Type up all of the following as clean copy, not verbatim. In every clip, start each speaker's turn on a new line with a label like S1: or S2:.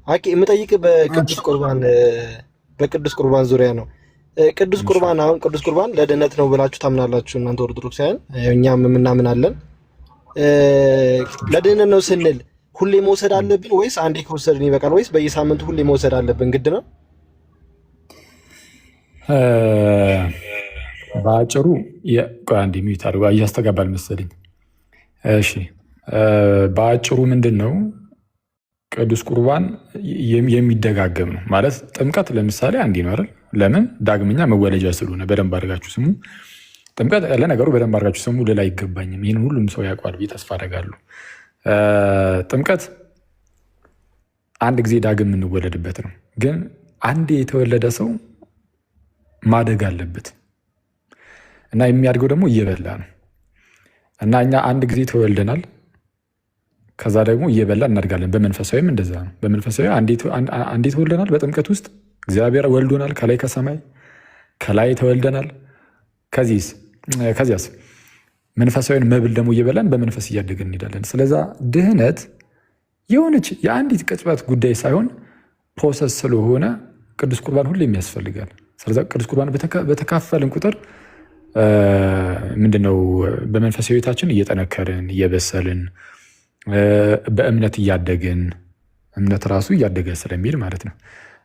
S1: አቂ የምጠይቅ በቅዱስ ቁርባን ዙሪያ ነው። ቅዱስ ቁርባን አሁን ቅዱስ ቁርባን ለድነት ነው ብላችሁ ታምናላችሁ እናንተ ኦርቶዶክሳውያን፣ እኛም እናምናለን። ለድነት ነው ስንል ሁሌ መውሰድ አለብን ወይስ አንዴ ከወሰድን ይበቃል? ወይስ በየሳምንቱ ሁሌ መውሰድ አለብን? ግድ ነው?
S2: በአጭሩ አንዴ ሚዩት አድርጎ እያስተጋባል መሰለኝ። እሺ በአጭሩ ምንድን ነው ቅዱስ ቁርባን የሚደጋገም ነው ማለት። ጥምቀት ለምሳሌ አንዴ ነው አይደል? ለምን ዳግመኛ መወለጃ ስለሆነ በደንብ አድርጋችሁ ስሙ። ጥምቀት ለነገሩ በደንብ አድርጋችሁ ስሙ ልል አይገባኝም። ይህን ሁሉም ሰው ያውቋል ብዬ ተስፋ አደርጋለሁ። ጥምቀት አንድ ጊዜ ዳግም የምንወለድበት ነው። ግን አንዴ የተወለደ ሰው ማደግ አለበት እና የሚያድገው ደግሞ እየበላ ነው እና እኛ አንድ ጊዜ ተወልደናል። ከዛ ደግሞ እየበላ እናድጋለን። በመንፈሳዊም እንደዛ ነው። በመንፈሳዊ አንዴ ተወልደናል። በጥምቀት ውስጥ እግዚአብሔር ወልዶናል። ከላይ ከሰማይ ከላይ ተወልደናል። ከዚያስ መንፈሳዊን መብል ደግሞ እየበላን በመንፈስ እያደገን እንሄዳለን። ስለዛ ድህነት የሆነች የአንዲት ቅጽበት ጉዳይ ሳይሆን ፕሮሰስ ስለሆነ ቅዱስ ቁርባን ሁሌም ያስፈልጋል። ስለዛ ቅዱስ ቁርባን በተካፈልን ቁጥር ምንድነው በመንፈሳዊ ሕይወታችን እየጠነከርን እየበሰልን በእምነት እያደግን እምነት ራሱ እያደገ ስለሚል ማለት ነው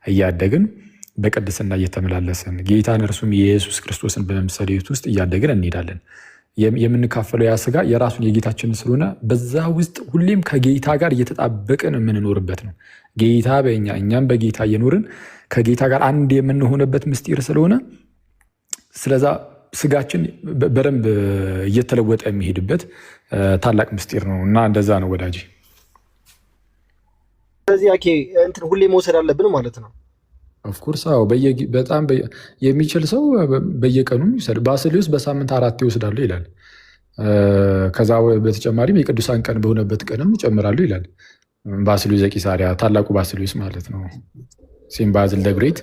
S2: እያደግን በቅድስና እየተመላለስን ጌታን እርሱም የኢየሱስ ክርስቶስን በመምሰል ሕይወት ውስጥ እያደግን እንሄዳለን። የምንካፈለው ያ ስጋ የራሱን የጌታችን ስለሆነ በዛ ውስጥ ሁሌም ከጌታ ጋር እየተጣበቅን የምንኖርበት ነው። ጌታ በእኛ እኛም በጌታ እየኖርን ከጌታ ጋር አንድ የምንሆንበት ምስጢር ስለሆነ ስለዛ ስጋችን በደንብ እየተለወጠ የሚሄድበት ታላቅ ምስጢር ነው እና እንደዛ ነው ወዳጅ።
S1: ስለዚህ ያኬ እንትን ሁሌ መውሰድ አለብን ማለት ነው።
S2: ኦፍኮርስ አዎ፣ በጣም የሚችል ሰው በየቀኑ ይወስዳል። ባስልዮስ በሳምንት 4 ይወስዳሉ ይላል። ከዛ በተጨማሪም የቅዱሳን ቀን በሆነበት ቀንም ይጨምራሉ ይላል። ባስልዮስ ዘቂሳርያ ታላቁ ባስልዮስ ማለት ነው። ሴንት ባዝል ዘግሬት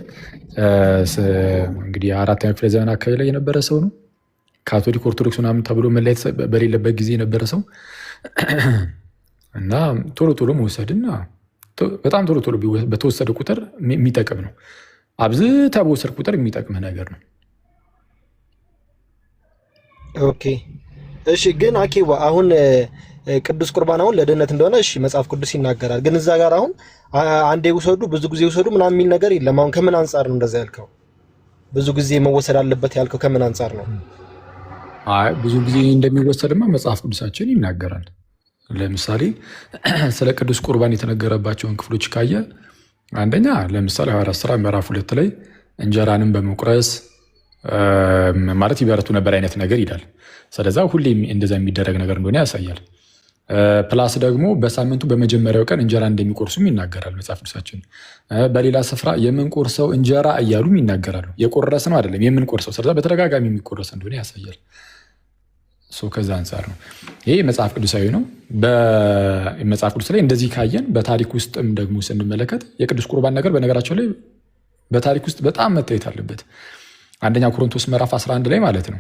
S2: እንግዲህ 4ኛ ክፍለ ዘመን አካባቢ ላይ የነበረ ሰው ነው። ካቶሊክ ኦርቶዶክስ ምናምን ተብሎ መለየት በሌለበት ጊዜ የነበረ ሰው እና ቶሎ ቶሎ መውሰድና በጣም ቶሎ ቶሎ በተወሰደ ቁጥር የሚጠቅም ነው። አብዝተህ በወሰድ ቁጥር የሚጠቅም ነገር ነው።
S1: ኦኬ እሺ። ግን አኬዋ አሁን ቅዱስ ቁርባን አሁን ለድህነት እንደሆነ እሺ መጽሐፍ ቅዱስ ይናገራል። ግን እዛ ጋር አሁን አንዴ ውሰዱ ብዙ ጊዜ ውሰዱ ምናምን የሚል ነገር የለም። አሁን ከምን አንጻር ነው እንደዛ ያልከው? ብዙ ጊዜ መወሰድ አለበት ያልከው ከምን አንጻር ነው?
S2: አይ ብዙ ጊዜ እንደሚወሰድማ መጽሐፍ ቅዱሳችን ይናገራል። ለምሳሌ ስለ ቅዱስ ቁርባን የተነገረባቸውን ክፍሎች ካየ አንደኛ ለምሳሌ ሐዋርያት ሥራ ምዕራፍ 2 ላይ እንጀራንም በመቁረስ ማለት ይበረቱ ነበር አይነት ነገር ይላል። ስለዛ ሁሌ እንደዛ የሚደረግ ነገር እንደሆነ ያሳያል። ፕላስ ደግሞ በሳምንቱ በመጀመሪያው ቀን እንጀራ እንደሚቆርሱም ይናገራል መጽሐፍ ቅዱሳችን። በሌላ ስፍራ የምንቆርሰው እንጀራ እያሉም ይናገራሉ። የቆረስ ነው አይደለም የምንቆርሰው። ስለዛ በተደጋጋሚ የሚቆረስ እንደሆነ ያሳያል። ከዛ አንጻር ነው ይሄ መጽሐፍ ቅዱሳዊ ነው። በመጽሐፍ ቅዱስ ላይ እንደዚህ ካየን በታሪክ ውስጥም ደግሞ ስንመለከት የቅዱስ ቁርባን ነገር በነገራቸው ላይ በታሪክ ውስጥ በጣም መታየት አለበት። አንደኛ ቆሮንቶስ ምዕራፍ 11 ላይ ማለት ነው።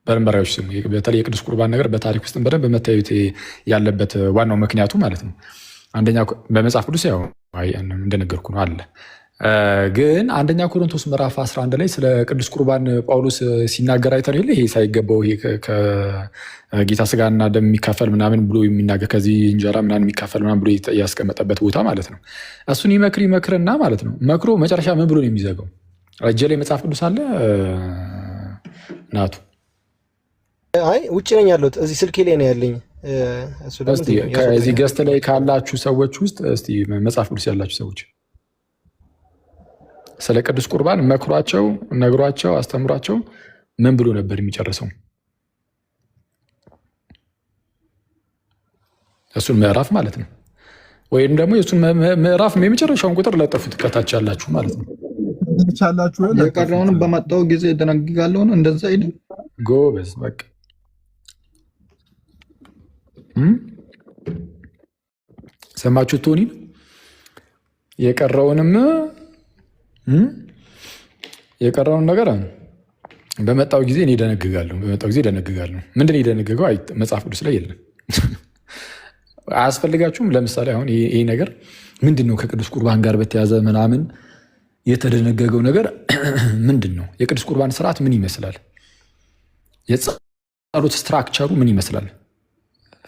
S2: በርበራዎች ስሙ በተለይ የቅዱስ ቁርባን ነገር በታሪክ ውስጥ በደንብ መታየት ያለበት ዋናው ምክንያቱ ማለት ነው። አንደኛ በመጽሐፍ ቅዱስ ያው እንደነገርኩ ነው አለ። ግን አንደኛ ቆሮንቶስ ምዕራፍ 11 ላይ ስለ ቅዱስ ቁርባን ጳውሎስ ሲናገር አይተን ይሄ ሳይገባው ከጌታ ስጋና ደም የሚካፈል ምናምን ብሎ የሚናገር ከዚህ እንጀራ ምናምን የሚካፈል ምናምን ብሎ ያስቀመጠበት ቦታ ማለት ነው። እሱን ይመክርና ማለት ነው መክሮ መጨረሻ ምን ብሎ ነው የሚዘጋው? እጄ ላይ መጽሐፍ ቅዱስ አለ ናቱ።
S1: አይ ውጭ ነኝ ያለሁት እዚህ ስልኬ ላይ ነው ያለኝ።
S2: ከዚህ ገስት ላይ ካላችሁ ሰዎች ውስጥ እስቲ መጽሐፍ ቅዱስ ያላችሁ ሰዎች ስለ ቅዱስ ቁርባን መክሯቸው፣ ነግሯቸው፣ አስተምሯቸው ምን ብሎ ነበር የሚጨርሰው? እሱን ምዕራፍ ማለት ነው። ወይም ደግሞ የእሱን ምዕራፍ የመጨረሻውን ቁጥር ለጠፉት ከታች ያላችሁ ማለት ነው።
S3: የቀረውንም በመጣው ጊዜ ደነግጋለሁ ነው እንደዛ አይደል?
S2: ጎበዝ በቃ ሰማችሁ ቶኒ። የቀረውን ነገር በመጣው ጊዜ እኔ ደነግጋለሁ። ምንድን ነው የደነገገው? መጽሐፍ ቅዱስ ላይ የለም። አያስፈልጋችሁም? ለምሳሌ አሁን ይሄ ነገር ምንድን ነው? ከቅዱስ ቁርባን ጋር በተያዘ ምናምን የተደነገገው ነገር ምንድን ነው? የቅዱስ ቁርባን ስርዓት ምን ይመስላል? የጸሎት ስትራክቸሩ ምን ይመስላል?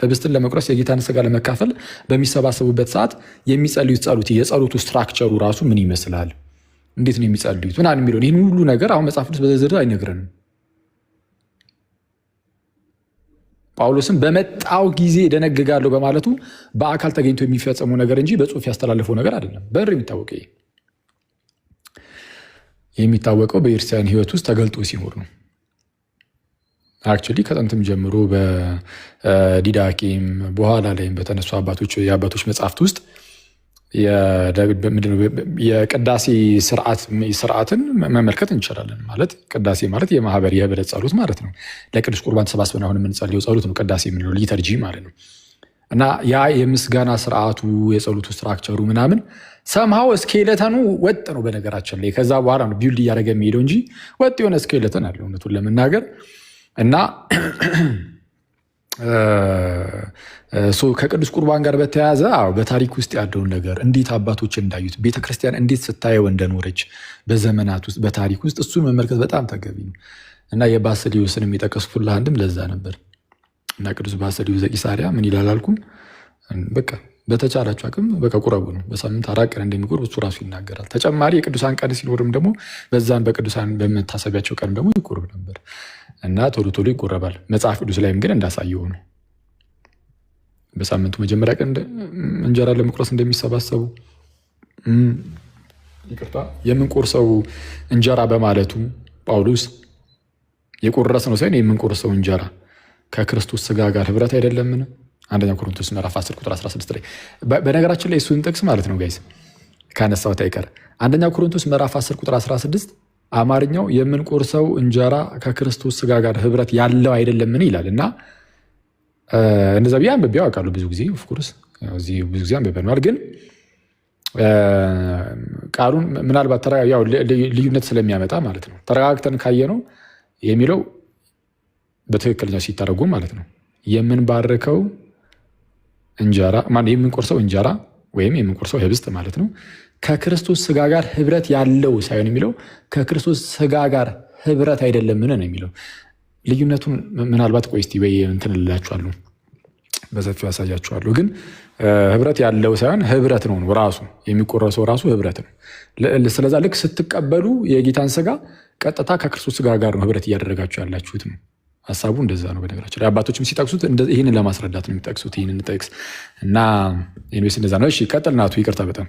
S2: ህብስትን ለመቁረስ የጌታን ስጋ ለመካፈል በሚሰባሰቡበት ሰዓት የሚጸልዩት ጸሎት የጸሎቱ ስትራክቸሩ ራሱ ምን ይመስላል? እንዴት ነው የሚጸልዩት? ምናምን የሚለውን ይህን ሁሉ ነገር አሁን መጽሐፍ ቅዱስ በዝርዝር አይነግረንም። ጳውሎስም በመጣው ጊዜ ደነግጋለሁ በማለቱ በአካል ተገኝቶ የሚፈጸመው ነገር እንጂ በጽሁፍ ያስተላለፈው ነገር አይደለም። በር የሚታወቀው በክርስቲያን ህይወት ውስጥ ተገልጦ ሲኖር ነው። አክቹዋሊ ከጥንትም ጀምሮ በዲዳቄም በኋላ ላይም በተነሱ የአባቶች መጽሐፍት ውስጥ የቅዳሴ ስርዓትን መመልከት እንችላለን። ማለት ቅዳሴ ማለት የማህበር የህብረት ጸሎት ማለት ነው። ለቅዱስ ቁርባን ተሰባስበን አሁን የምንጸልየው ጸሎት ነው ቅዳሴ የምንለው ሊተርጂ ማለት ነው። እና ያ የምስጋና ስርዓቱ የጸሎቱ ስትራክቸሩ ምናምን ሰምሃው ስኬለተኑ ወጥ ነው። በነገራችን ላይ ከዛ በኋላ ነው ቢውልድ እያደረገ የሚሄደው እንጂ ወጥ የሆነ ስኬለተን አለ እውነቱን ለመናገር እና ከቅዱስ ቁርባን ጋር በተያያዘ በታሪክ ውስጥ ያለውን ነገር እንዴት አባቶች እንዳዩት ቤተክርስቲያን እንዴት ስታየው እንደኖረች በዘመናት ውስጥ በታሪክ ውስጥ እሱን መመልከት በጣም ተገቢ ነው እና የባስልዮስን የሚጠቀስኩልህ አንድም ለዛ ነበር። እና ቅዱስ ባስልዮስ ዘቂሳርያ ምን ይላል አልኩም? በቃ በተቻላችሁ አቅም በቃ ቁረቡ ነው። በሳምንት 4 ቀን እንደሚቆርብ እሱ ራሱ ይናገራል። ተጨማሪ የቅዱሳን ቀን ሲኖርም ደግሞ በዛን በቅዱሳን በመታሰቢያቸው ቀን ደግሞ ይቆርብ ነበር እና ቶሎ ቶሎ ይቆረባል። መጽሐፍ ቅዱስ ላይም ግን እንዳሳየው ነው። በሳምንቱ መጀመሪያ ቀን እንጀራ ለመቁረስ እንደሚሰባሰቡ የምንቆርሰው እንጀራ በማለቱ ጳውሎስ የቆረስ ነው ሳይሆን የምንቆርሰው እንጀራ ከክርስቶስ ስጋ ጋር ህብረት አይደለምን? አንደኛ ቆሮንቶስ ምዕራፍ 10 ቁጥር 16 ላይ በነገራችን ላይ እሱን ጥቅስ ማለት ነው ጋይስ ካነሳሁት አይቀር አንደኛ ቆሮንቶስ ምዕራፍ 10 ቁጥር 16 አማርኛው የምንቆርሰው እንጀራ ከክርስቶስ ስጋ ጋር ህብረት ያለው አይደለምን ይላል እና እንደዛ ብዬ አንብቤው አውቃለሁ ብዙ ጊዜ ኦፍኮርስ እዚህ ብዙ ጊዜ አንብቤዋል። ግን ቃሉን ምናልባት ልዩነት ስለሚያመጣ ማለት ነው ተረጋግተን ካየነው የሚለው በትክክለኛው ሲተረጎም ማለት ነው የምንባርከው እንጀራ የምንቆርሰው እንጀራ ወይም የምንቆርሰው ህብስት ማለት ነው ከክርስቶስ ስጋ ጋር ህብረት ያለው ሳይሆን የሚለው ከክርስቶስ ስጋ ጋር ህብረት አይደለምን ነው የሚለው። ልዩነቱን ምናልባት ቆይ እስቲ ወይ እንትን እላችኋለሁ በሰፊው ያሳያችኋለሁ። ግን ህብረት ያለው ሳይሆን ህብረት ነው ራሱ የሚቆረሰው ራሱ ህብረት ነው። ስለዛ ልክ ስትቀበሉ የጌታን ስጋ ቀጥታ ከክርስቶስ ስጋ ጋር ነው ህብረት እያደረጋችሁ ያላችሁት ነው። ሀሳቡ እንደዛ ነው። በነገራችን ላይ አባቶችም ሲጠቅሱት ይህንን ለማስረዳት ነው የሚጠቅሱት ይህንን ጠቅስ እና ኢንቨስት እንደዛ ነው። እሺ ቀጥል ናቱ። ይቅርታ በጣም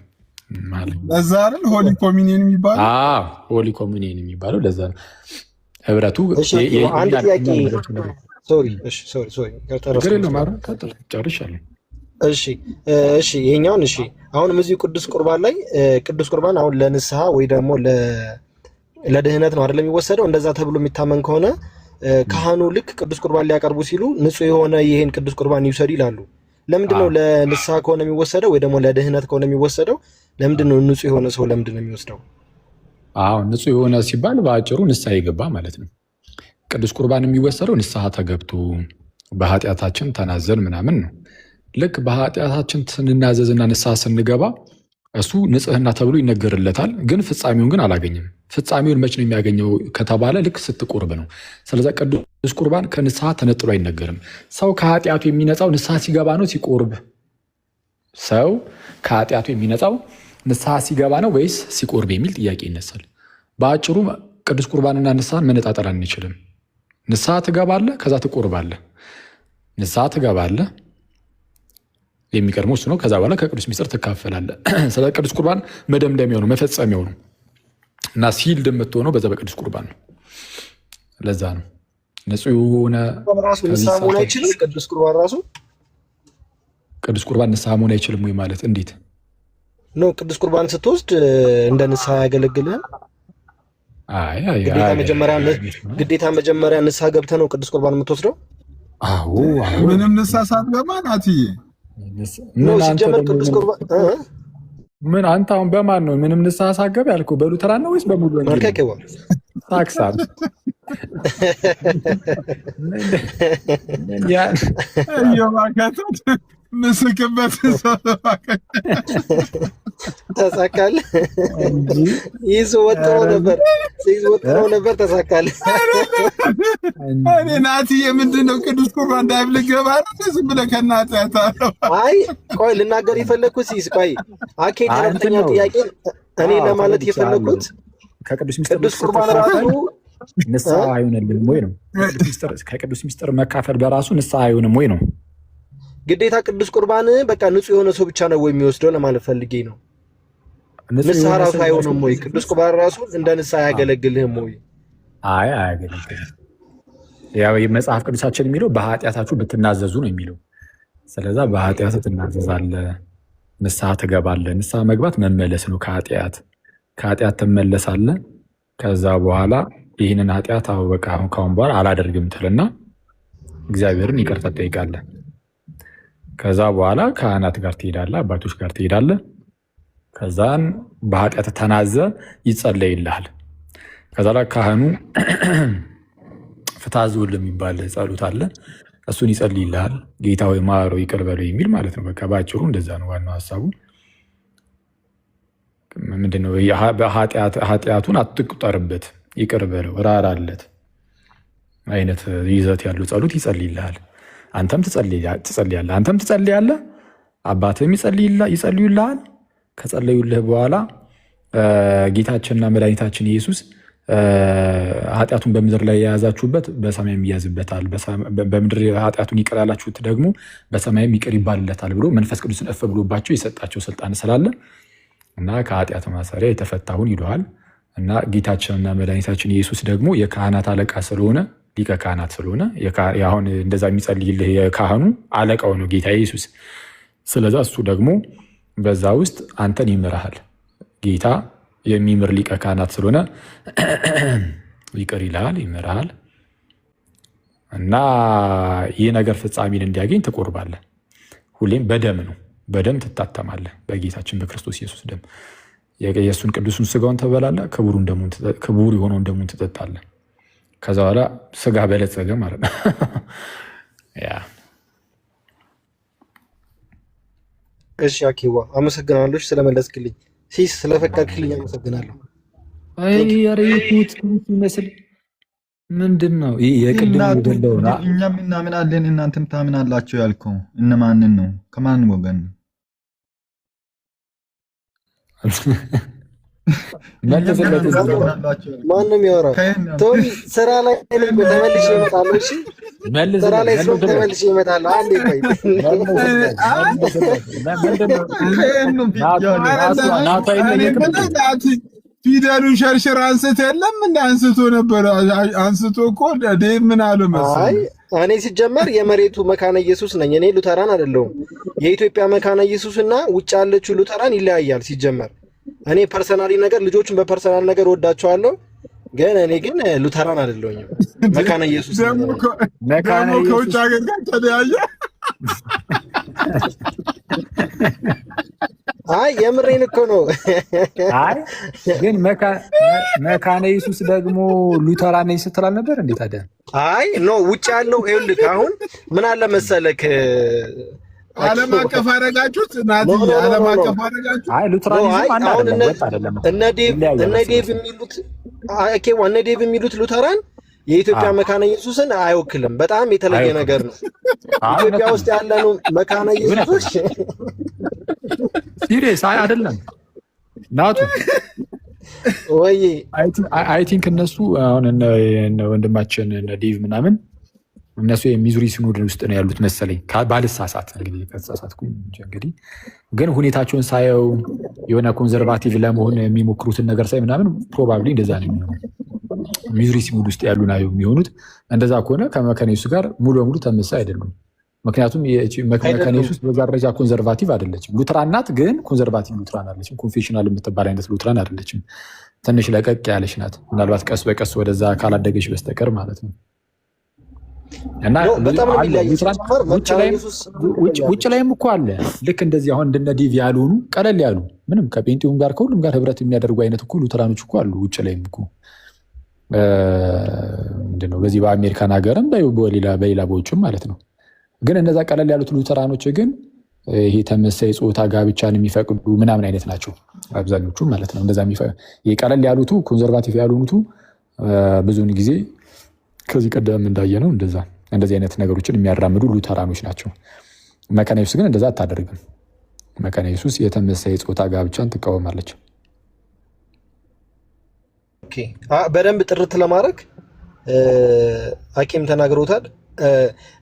S4: ለዛ አይደል ሆሊ ኮሚኒየን የሚባለው?
S2: ሆሊ ኮሚኒየን የሚባለው ለዛ ነው ህብረቱ።
S1: አንድ ጥያቄ
S2: ጨርሻለሁ።
S1: እሺ ይሄኛውን አሁንም እዚሁ ቅዱስ ቁርባን ላይ ቅዱስ ቁርባን አሁን ለንስሐ ወይ ደግሞ ለድህነት ነው አይደለም የሚወሰደው? እንደዛ ተብሎ የሚታመን ከሆነ ካህኑ ልክ ቅዱስ ቁርባን ሊያቀርቡ ሲሉ ንጹህ የሆነ ይሄን ቅዱስ ቁርባን ይውሰዱ ይላሉ። ለምንድነው ለንስሐ ከሆነ የሚወሰደው ወይ ደግሞ ለድህነት ከሆነ የሚወሰደው ለምንድነው ንጹህ የሆነ ሰው ለምንድነው የሚወስደው?
S2: ንጹህ የሆነ ሲባል በአጭሩ ንስሐ ይገባ ማለት ነው። ቅዱስ ቁርባን የሚወሰደው ንስሐ ተገብቶ በኃጢአታችን ተናዘን ምናምን ነው። ልክ በኃጢአታችን ስንናዘዝና ንስሐ ስንገባ እሱ ንጽህና ተብሎ ይነገርለታል። ግን ፍጻሜውን ግን አላገኝም። ፍጻሜውን መች ነው የሚያገኘው ከተባለ ልክ ስትቆርብ ነው። ስለዚህ ቅዱስ ቁርባን ከንስሐ ተነጥሎ አይነገርም። ሰው ከኃጢአቱ የሚነጻው ንስሐ ሲገባ ነው ሲቆርብ? ሰው ከኃጢአቱ የሚነጻው ንስሐ ሲገባ ነው ወይስ ሲቆርብ የሚል ጥያቄ ይነሳል። በአጭሩ ቅዱስ ቁርባንና ንስሐን መነጣጠል አንችልም። ንስሐ ትገባለህ፣ ከዛ ትቆርባለህ። ንስሐ ትገባለህ፣ የሚቀድመው እሱ ነው። ከዛ በኋላ ከቅዱስ ሚስጥር ትካፈላለህ። ስለ ቅዱስ ቁርባን መደምደሚያው ነው መፈጸሚያው ነው እና ሲል የምትሆነው በዛ በቅዱስ ቁርባን ነው። ለዛ ነው ንጹህ የሆነ
S1: ንስሐ መሆን አይችልም። ቅዱስ ቁርባን ራሱ
S2: ቅዱስ ቁርባን ንስሐ መሆን አይችልም ወይ ማለት እንዴት
S1: ነው? ቅዱስ ቁርባን ስትወስድ እንደ ንስሐ ያገለግልሃል? ግዴታ መጀመሪያ ንስሐ ገብተህ ነው ቅዱስ ቁርባን የምትወስደው?
S4: ምንም ንስሐ ሳትገባ ናትዬ
S1: ሲጀመር ቅዱስ ቁርባን
S2: ምን አንተ አሁን በማን ነው ምንም ንስሐ ሳትገባ ያልከው? በሉተራን ነው ወይስ በሙሉ
S1: መልከኬዋ
S2: ታክሳል?
S4: ምስክበት
S1: ተሳካል። ይዞ ወጥሮ ነበር ተሳካል።
S4: እኔ ናትዬ ምንድን ነው ቅዱስ ቁርባን እንዳይብል ገባ ዝም ብለህ ከእናትህ ያታለው።
S1: አይ ቆይ ልናገር የፈለግኩት ሲስ ቆይ አኬ ተረተኛ ጥያቄ እኔ ለማለት የፈለግኩት ቅዱስ ቁርባን ራሱ
S2: ንስሐ አይሆንልም ወይ ነው? ከቅዱስ ሚስጥር መካፈል በራሱ ንስሐ አይሆንም ወይ ነው?
S1: ግዴታ ቅዱስ ቁርባን በቃ ንጹህ የሆነ ሰው ብቻ ነው ወይ የሚወስደው ለማለት ፈልጌ ነው። ንስሐ ራሱ አይሆንም ወይ? ቅዱስ ቁርባን ራሱ እንደ ንስሐ አያገለግልህም ወይ?
S2: አይ አያገለግልም። ያው መጽሐፍ ቅዱሳችን የሚለው በኃጢአታችሁ ብትናዘዙ ነው የሚለው። ስለዛ በኃጢአት ትናዘዛለህ፣ ንስሐ ትገባለህ። ንስሐ መግባት መመለስ ነው ከኃጢአት ትመለሳለህ። ከዛ በኋላ ይህንን ኃጢአት በቃ ካሁን በኋላ አላደርግም ትልና እግዚአብሔርን ይቅርታ ትጠይቃለህ። ከዛ በኋላ ካህናት ጋር ትሄዳለህ፣ አባቶች ጋር ትሄዳለህ። ከዛን በኃጢአት ተናዘ ይጸለይልሃል። ከዛ ላይ ካህኑ ፍትሐ ዝውል የሚባል ጸሎት አለ። እሱን ይጸልይልሃል። ጌታ ሆይ ማረው ይቅር በለው የሚል ማለት ነው። በቃ በአጭሩ እንደዛ ነው ዋናው ሀሳቡ። ምንድነው? ኃጢአቱን አትቁጠርበት፣ ይቅር በለው፣ ራራለት አይነት ይዘት ያለው ጸሎት ይጸልይልሃል። አንተም ትጸልያለህ፣ አባትህም ይጸልዩልሃል። ከጸለዩልህ በኋላ ጌታችንና መድኃኒታችን ኢየሱስ ኃጢአቱን በምድር ላይ የያዛችሁበት በሰማይም ይያዝበታል፣ በምድር ኃጢአቱን ይቅር ያላችሁት ደግሞ በሰማይም ይቅር ይባልለታል ብሎ መንፈስ ቅዱስን እፍ ብሎባቸው የሰጣቸው ስልጣን ስላለ እና ከኃጢአት ማሰሪያ የተፈታሁን ይለዋል። እና ጌታችንና መድኃኒታችን ኢየሱስ ደግሞ የካህናት አለቃ ስለሆነ ሊቀ ካህናት ስለሆነ አሁን እንደዛ የሚጸልይልህ የካህኑ አለቃው ነው ጌታ ኢየሱስ። ስለዛ እሱ ደግሞ በዛ ውስጥ አንተን ይምርሃል። ጌታ የሚምር ሊቀ ካህናት ስለሆነ ይቅር ይልሃል፣ ይምርሃል። እና ይህ ነገር ፍጻሜን እንዲያገኝ ትቆርባለህ። ሁሌም በደም ነው፣ በደም ትታተማለህ፣ በጌታችን በክርስቶስ ኢየሱስ ደም። የእሱን ቅዱሱን ስጋውን ትበላለህ፣ ክቡር የሆነውን ደሙን ትጠጣለህ። ከዛ በኋላ ስጋ በለጸገ ማለት ነው።
S1: እሺ አኬዋ አመሰግናለሁ ስለመለስክልኝ። ሲስ ስለፈቀድክልኝ አመሰግናለሁ።
S2: ይመስል ምንድን ነው የቅድም
S3: እኛም እናምናለን እናንተም ታምናላችሁ ያልከው እነማንን ነው? ከማን ወገን ነው?
S1: ማንም ያወራው ቶሚ ስራ ላይ ተመልሼ እመጣለሁ። እሺ ስራ ላይ ተመልሼ እመጣለሁ። አንዴ ቆይ
S4: ፊደሉን ሸርሽር አንስት የለም እንደ አንስቶ ነበር። አንስቶ እኮ ዴቭ ምን አለ መሰለኝ፣
S1: እኔ ሲጀመር የመሬቱ መካነ ኢየሱስ ነኝ። እኔ ሉተራን አይደለሁም። የኢትዮጵያ መካነ ኢየሱስ እና ውጭ ያለችው ሉተራን ይለያያል ሲጀመር። እኔ ፐርሰናሊ ነገር ልጆቹን በፐርሰናል ነገር ወዳቸዋለሁ፣ ግን እኔ ግን ሉተራን አይደለሁም። መካነ ኢየሱስ
S4: ደግሞ ከውጭ ሀገር ጋር ተለያየ።
S1: አይ የምሬን እኮ ነው።
S2: አይ ግን መካነ ኢየሱስ ደግሞ ሉተራን ነኝ ስትል አልነበር እንዴ ታዲያ?
S1: አይ ኖ ውጭ ያለው ይኸውልህ፣ አሁን ምን አለ መሰለክ
S4: ዓለም አቀፍ አደረጋችሁት ናቲ፣ ዓለም አቀፍ አደረጋችሁት።
S2: አይ ሉተራኒዝም አንድ አይደለም።
S1: እነ ዴቭ የሚሉት ሉተራን የኢትዮጵያ መካነ ኢየሱስን አይወክልም። በጣም የተለየ ነገር ነው። ኢትዮጵያ ውስጥ ያለነው መካነ ኢየሱስ
S2: ሲሪየስ አይደለም ናቱ
S1: ወይ
S2: አይ ቲንክ እነሱ አሁን እነ ወንድማችን እነ ዴቭ ምናምን እነሱ የሚዙሪ ሲኖድ ውስጥ ነው ያሉት መሰለኝ፣ ባልሳሳት እንግዲህ ከተሳሳትኩኝ እንግዲህ። ግን ሁኔታቸውን ሳየው የሆነ ኮንዘርቫቲቭ ለመሆን የሚሞክሩትን ነገር ሳይ ምናምን ፕሮባብሊ እንደዛ ነው የሚሆነው። ሚዙሪ ሲኖድ ውስጥ ያሉ ነው የሚሆኑት። እንደዛ ከሆነ ከመካነ ኢየሱስ ጋር ሙሉ በሙሉ ተመሳሳይ አይደሉም። ምክንያቱም መካነ ኢየሱስ በዛ ደረጃ ኮንዘርቫቲቭ አይደለችም። ሉትራን ናት፣ ግን ኮንዘርቫቲቭ ሉትራን አይደለችም። ኮንፌሽናል የምትባል አይነት ሉትራን አይደለችም። ትንሽ ለቀቅ ያለች ናት። ምናልባት ቀስ በቀስ ወደዛ ካላደገች በስተቀር ማለት ነው። እና ውጭ ላይም እኮ አለ ልክ እንደዚህ አሁን እንደነ ዴቭ ያልሆኑ ቀለል ያሉ ምንም ከጴንጤውም ጋር ከሁሉም ጋር ህብረት የሚያደርጉ አይነት እኮ ሉተራኖች እኮ አሉ። ውጭ ላይም እኮ ምንድነው በዚህ በአሜሪካን ሀገርም በሌላ በውጭም ማለት ነው። ግን እነዛ ቀለል ያሉት ሉተራኖች ግን ይሄ ተመሳይ ጾታ ጋብቻን የሚፈቅዱ ምናምን አይነት ናቸው አብዛኞቹ ማለት ነው። እንደዛ ቀለል ያሉቱ ኮንዘርቫቲቭ ያልሆኑቱ ብዙውን ጊዜ ከዚህ ቀደም እንዳየነው እንደዚህ አይነት ነገሮችን የሚያራምዱ ሉተራኖች ናቸው። መካነ ኢየሱስ ግን እንደዛ አታደርግም። መካነ ኢየሱስ የተመሳይ ጾታ ጋብቻን ትቃወማለች።
S1: ኦኬ በደንብ ጥርት ለማድረግ ሐኪም ተናግሮታል።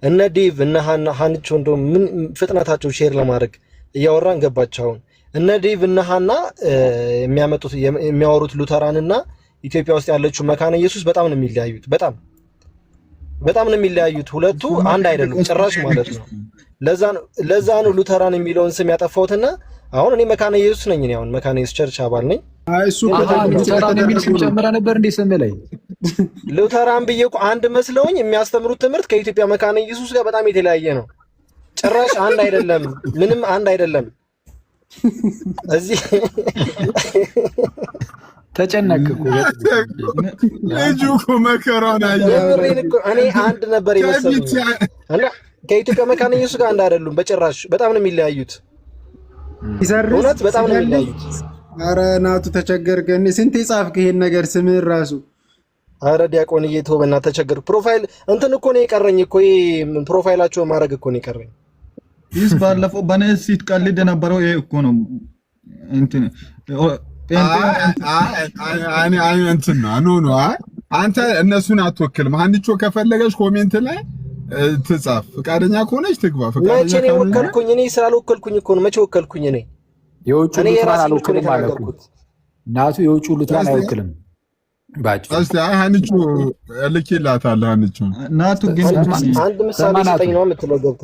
S1: እነ ዴቭ እነ ሀንቾ እንደው ምን ፍጥነታቸው ሼር ለማድረግ እያወራን ገባቸው። እነ ዴቭ እነ ሀና የሚያወሩት ሉተራንና ኢትዮጵያ ውስጥ ያለችው መካነ ኢየሱስ በጣም ነው የሚለያዩት። በጣም ነው የሚለያዩት። ሁለቱ አንድ አይደሉም ጭራሽ ማለት ነው። ለዛ ነው ሉተራን የሚለውን ስም ያጠፋሁትና አሁን እኔ መካነ ኢየሱስ ነኝ። እኔ አሁን መካነ ኢየሱስ ቸርች አባል ነኝ።
S2: እሱ ሉተራን የሚል ስም ጨምራ ነበር እንዴ? ስም ላይ
S1: ሉተራን ብዬ እኮ አንድ መስለውኝ የሚያስተምሩት ትምህርት ከኢትዮጵያ መካነ ኢየሱስ ጋር በጣም የተለያየ ነው። ጭራሽ አንድ አይደለም፣ ምንም አንድ አይደለም። እዚህ
S2: ተጨነቅኩ
S4: ልጁ እኮ መከራውን አየህ።
S1: እኔ አንድ ነበር የመሰለኝ እና ከኢትዮጵያ መካነ ኢየሱስ ጋር አንድ አይደሉም በጭራሽ። በጣም ነው የሚለያዩት። እውነት በጣም ነው የሚለያዩት።
S5: ኧረ ናቱ ተቸገርክ። ስንት ጻፍክ ይሄን ነገር ስምህን ራሱ?
S1: ኧረ ዲያቆንዬ ተው በእናትህ ተቸገርኩ። ፕሮፋይል እንትን እኮ ነው የቀረኝ እኮ ፕሮፋይላቸውን ማድረግ እኮ ነው የቀረኝ።
S3: ይስ ባለፈው በኔ ሲትቀልድ የነበረው ይሄ እኮ ነው። እንትን
S4: እንትን ነው አንተ እነሱን አትወክልም። ሀንቾ ከፈለገች ኮሜንት ላይ ትጻፍ፣ ፈቃደኛ ከሆነች ትግባ።
S1: መቼ ነው ወከልኩኝ? እኔ ስላልወከልኩኝ እኮ ነው። መቼ ወከልኩኝ? እኔ
S2: የውጭ ሉተራን አልወክልም ማለት ነው። ናቱ የውጭ ሉተራን አይወክልም። ባጭ
S4: እስቲ ሀንቾ ልኬላታለሁ። ሀንቾ
S3: ናቱ ግን
S1: አንድ ምሳሌ ሰጠኝ ነው የምትለው ገብታ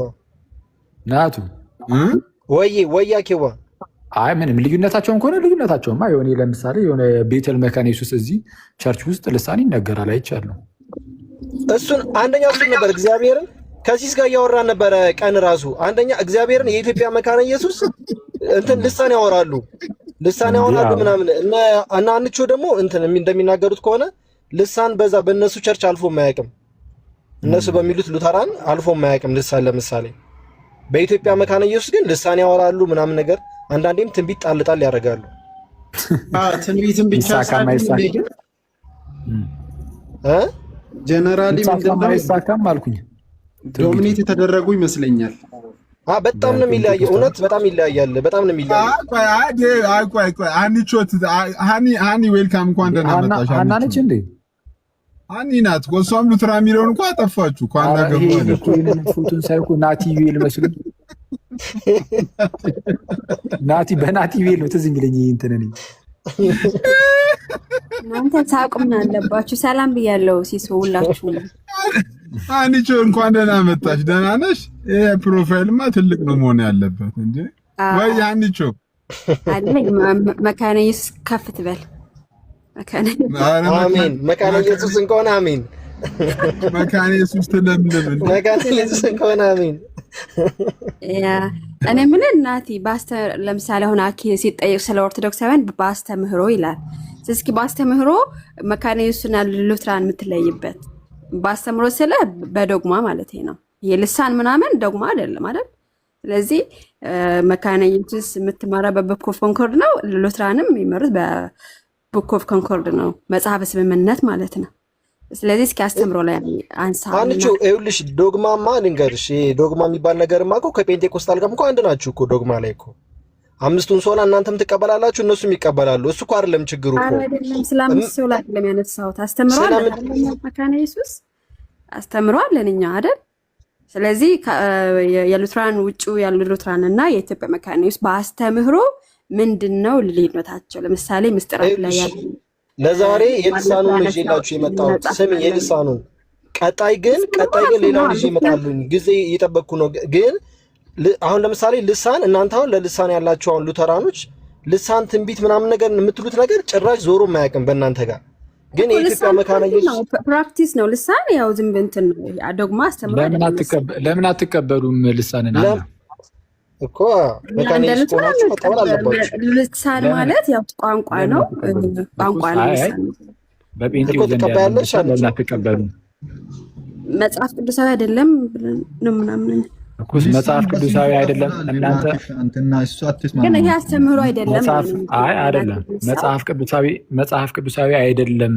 S2: ናቱ
S1: ወይ አኬዋ
S2: አይ ምንም ልዩነታቸውን ከሆነ ልዩነታቸውማ የሆነ ለምሳሌ የሆነ ቤተል መካነ ኢየሱስ እዚህ ቸርች ውስጥ ልሳን ይነገራል አይቻለሁ።
S1: እሱን አንደኛው እሱ ነበር። እግዚአብሔርን ከሲስ ጋር እያወራን ነበረ ቀን ራሱ አንደኛ እግዚአብሔርን የኢትዮጵያ መካነ ኢየሱስ እንትን ልሳን ያወራሉ ምናምን እና አንቾ ደግሞ እንትን እንደሚናገሩት ከሆነ ልሳን በዛ በእነሱ ቸርች አልፎ የማያውቅም። እነሱ በሚሉት ሉተራን አልፎ የማያውቅም ልሳን። ለምሳሌ በኢትዮጵያ መካነ ኢየሱስ ግን ልሳን ያወራሉ ምናምን ነገር፣ አንዳንዴም ትንቢት ጣልጣል ያደርጋሉ።
S5: ትንቢትም ብቻ ሳይሆን ጀነራሊ
S2: ምንድነው አልኩኝ
S5: ዶሚኔት የተደረጉ ይመስለኛል።
S1: በጣም ነው የሚለያየው። እውነት በጣም ይለያያል። በጣም ነው የሚለያየው።
S4: ቆይ አንቾት ሃኒ ዌልካም እንኳን ደህና መጣሽ።
S2: ሃና ነች እንዴ?
S4: ሃኒ ናት። እሷም ሉትራ የሚለውን እንኳን አጠፋችሁ እኮ አናገባለች።
S2: ፎቶን ሳይኮ ናቲ ዌል መስሉኝ። ናቲ በናቲ ዌል ነው ትዝ የሚለኝ እንትን ነኝ።
S6: እናንተ ታቁም አለባችሁ። ሰላም ብያለሁ ሲሶ ሁላችሁ።
S4: አንቺ እንኳን ደህና መጣሽ። ደህና ነሽ? ይሄ ፕሮፋይልማ ትልቅ ነው መሆን ያለበት እንዴ። ወይ አንቺ
S6: አይደል መካነ ኢየሱስ ከፍ ትበል።
S1: አሜን። መካነ ኢየሱስ እንኳን አሜን።
S4: መካነ ኢየሱስ ተለምለም እንዴ።
S1: መካነ ኢየሱስ እንኳን አሜን።
S6: እኔ ምን እናቲ ለምሳሌ አሁን አኪ ሲጠየቅ ስለ ኦርቶዶክሳውያን ባስተምህሮ ይላል። እስኪ ባስተምህሮ መካነ ኢየሱስና ሉትራን የምትለይበት ባስተምህሮ ስለ በዶግማ ማለት ነው። የልሳን ምናምን ዶግማ አይደለም አይደል? ስለዚህ መካነ ኢየሱስ የምትመራ በቡክ ኦፍ ኮንኮርድ ነው። ሉትራንም የሚመሩት በቡክ ኦፍ ኮንኮርድ ነው፣ መጽሐፈ ስምምነት ማለት ነው። ስለዚህ እስኪ አስተምሮ ላይ አንሳ
S1: አንቺ ይኸውልሽ፣ ዶግማማ ልንገርሽ፣ ዶግማ የሚባል ነገርማ እኮ ከጴንጤኮስታል ጋርም እኮ አንድ ናችሁ እኮ። ዶግማ ላይ እኮ አምስቱን ሶላ እናንተም ትቀበላላችሁ እነሱም ይቀበላሉ። እሱ እኮ አይደለም ችግሩ እኮ።
S6: አይደለም ስለ አምስት ሶላ አይደለም ያነሳሁት። አስተምሯል መካነ ኢየሱስ አስተምሯል እኛ አይደል? ስለዚህ የሉትራን ውጪ ያሉ ሉትራን እና የኢትዮጵያ መካነ ኢየሱስ በአስተምህሮ ምንድነው ልዩነታቸው? ለምሳሌ ምስጢራት ላይ ያሉ
S1: ለዛሬ የልሳኑን ልጅ ይላችሁ የመጣሁት ስም የልሳኑን ቀጣይ ግን ሌላውን ልጅ ይመጣሉኝ ጊዜ እየጠበቅኩ ነው። ግን አሁን ለምሳሌ ልሳን እናንተ አሁን ለልሳን ያላችሁ አሁን ሉተራኖች ልሳን ትንቢት ምናምን ነገር የምትሉት ነገር ጭራሽ ዞሮ የማያውቅም በእናንተ ጋር። ግን የኢትዮጵያ መካነ ኢየሱስ
S6: ፕራክቲስ ነው። ልሳን ያው ዝም እንትን ነው ዶግማ አስተምሯል።
S2: ለምን አትቀበሉም ልሳንን?
S1: እኮ መካነ ኢየሱስ ቆናችሁ መቀበል አለባችሁ።
S6: ልሳን ማለት ያው ቋንቋ ነው። ቋንቋ ነው ልሳን።
S2: በጴንጤው ዘንድ ያለሽ ለምን አትቀበሉም?
S6: መጽሐፍ ቅዱሳዊ አይደለም ነው ምናምን
S2: እኩስ መጽሐፍ ቅዱሳዊ አይደለም። እናንተ
S3: አንተና እሱ አትስማሙ።
S6: ግን ይሄ አስተምህሮ አይደለም።
S2: አይደለም መጽሐፍ ቅዱሳዊ አይደለም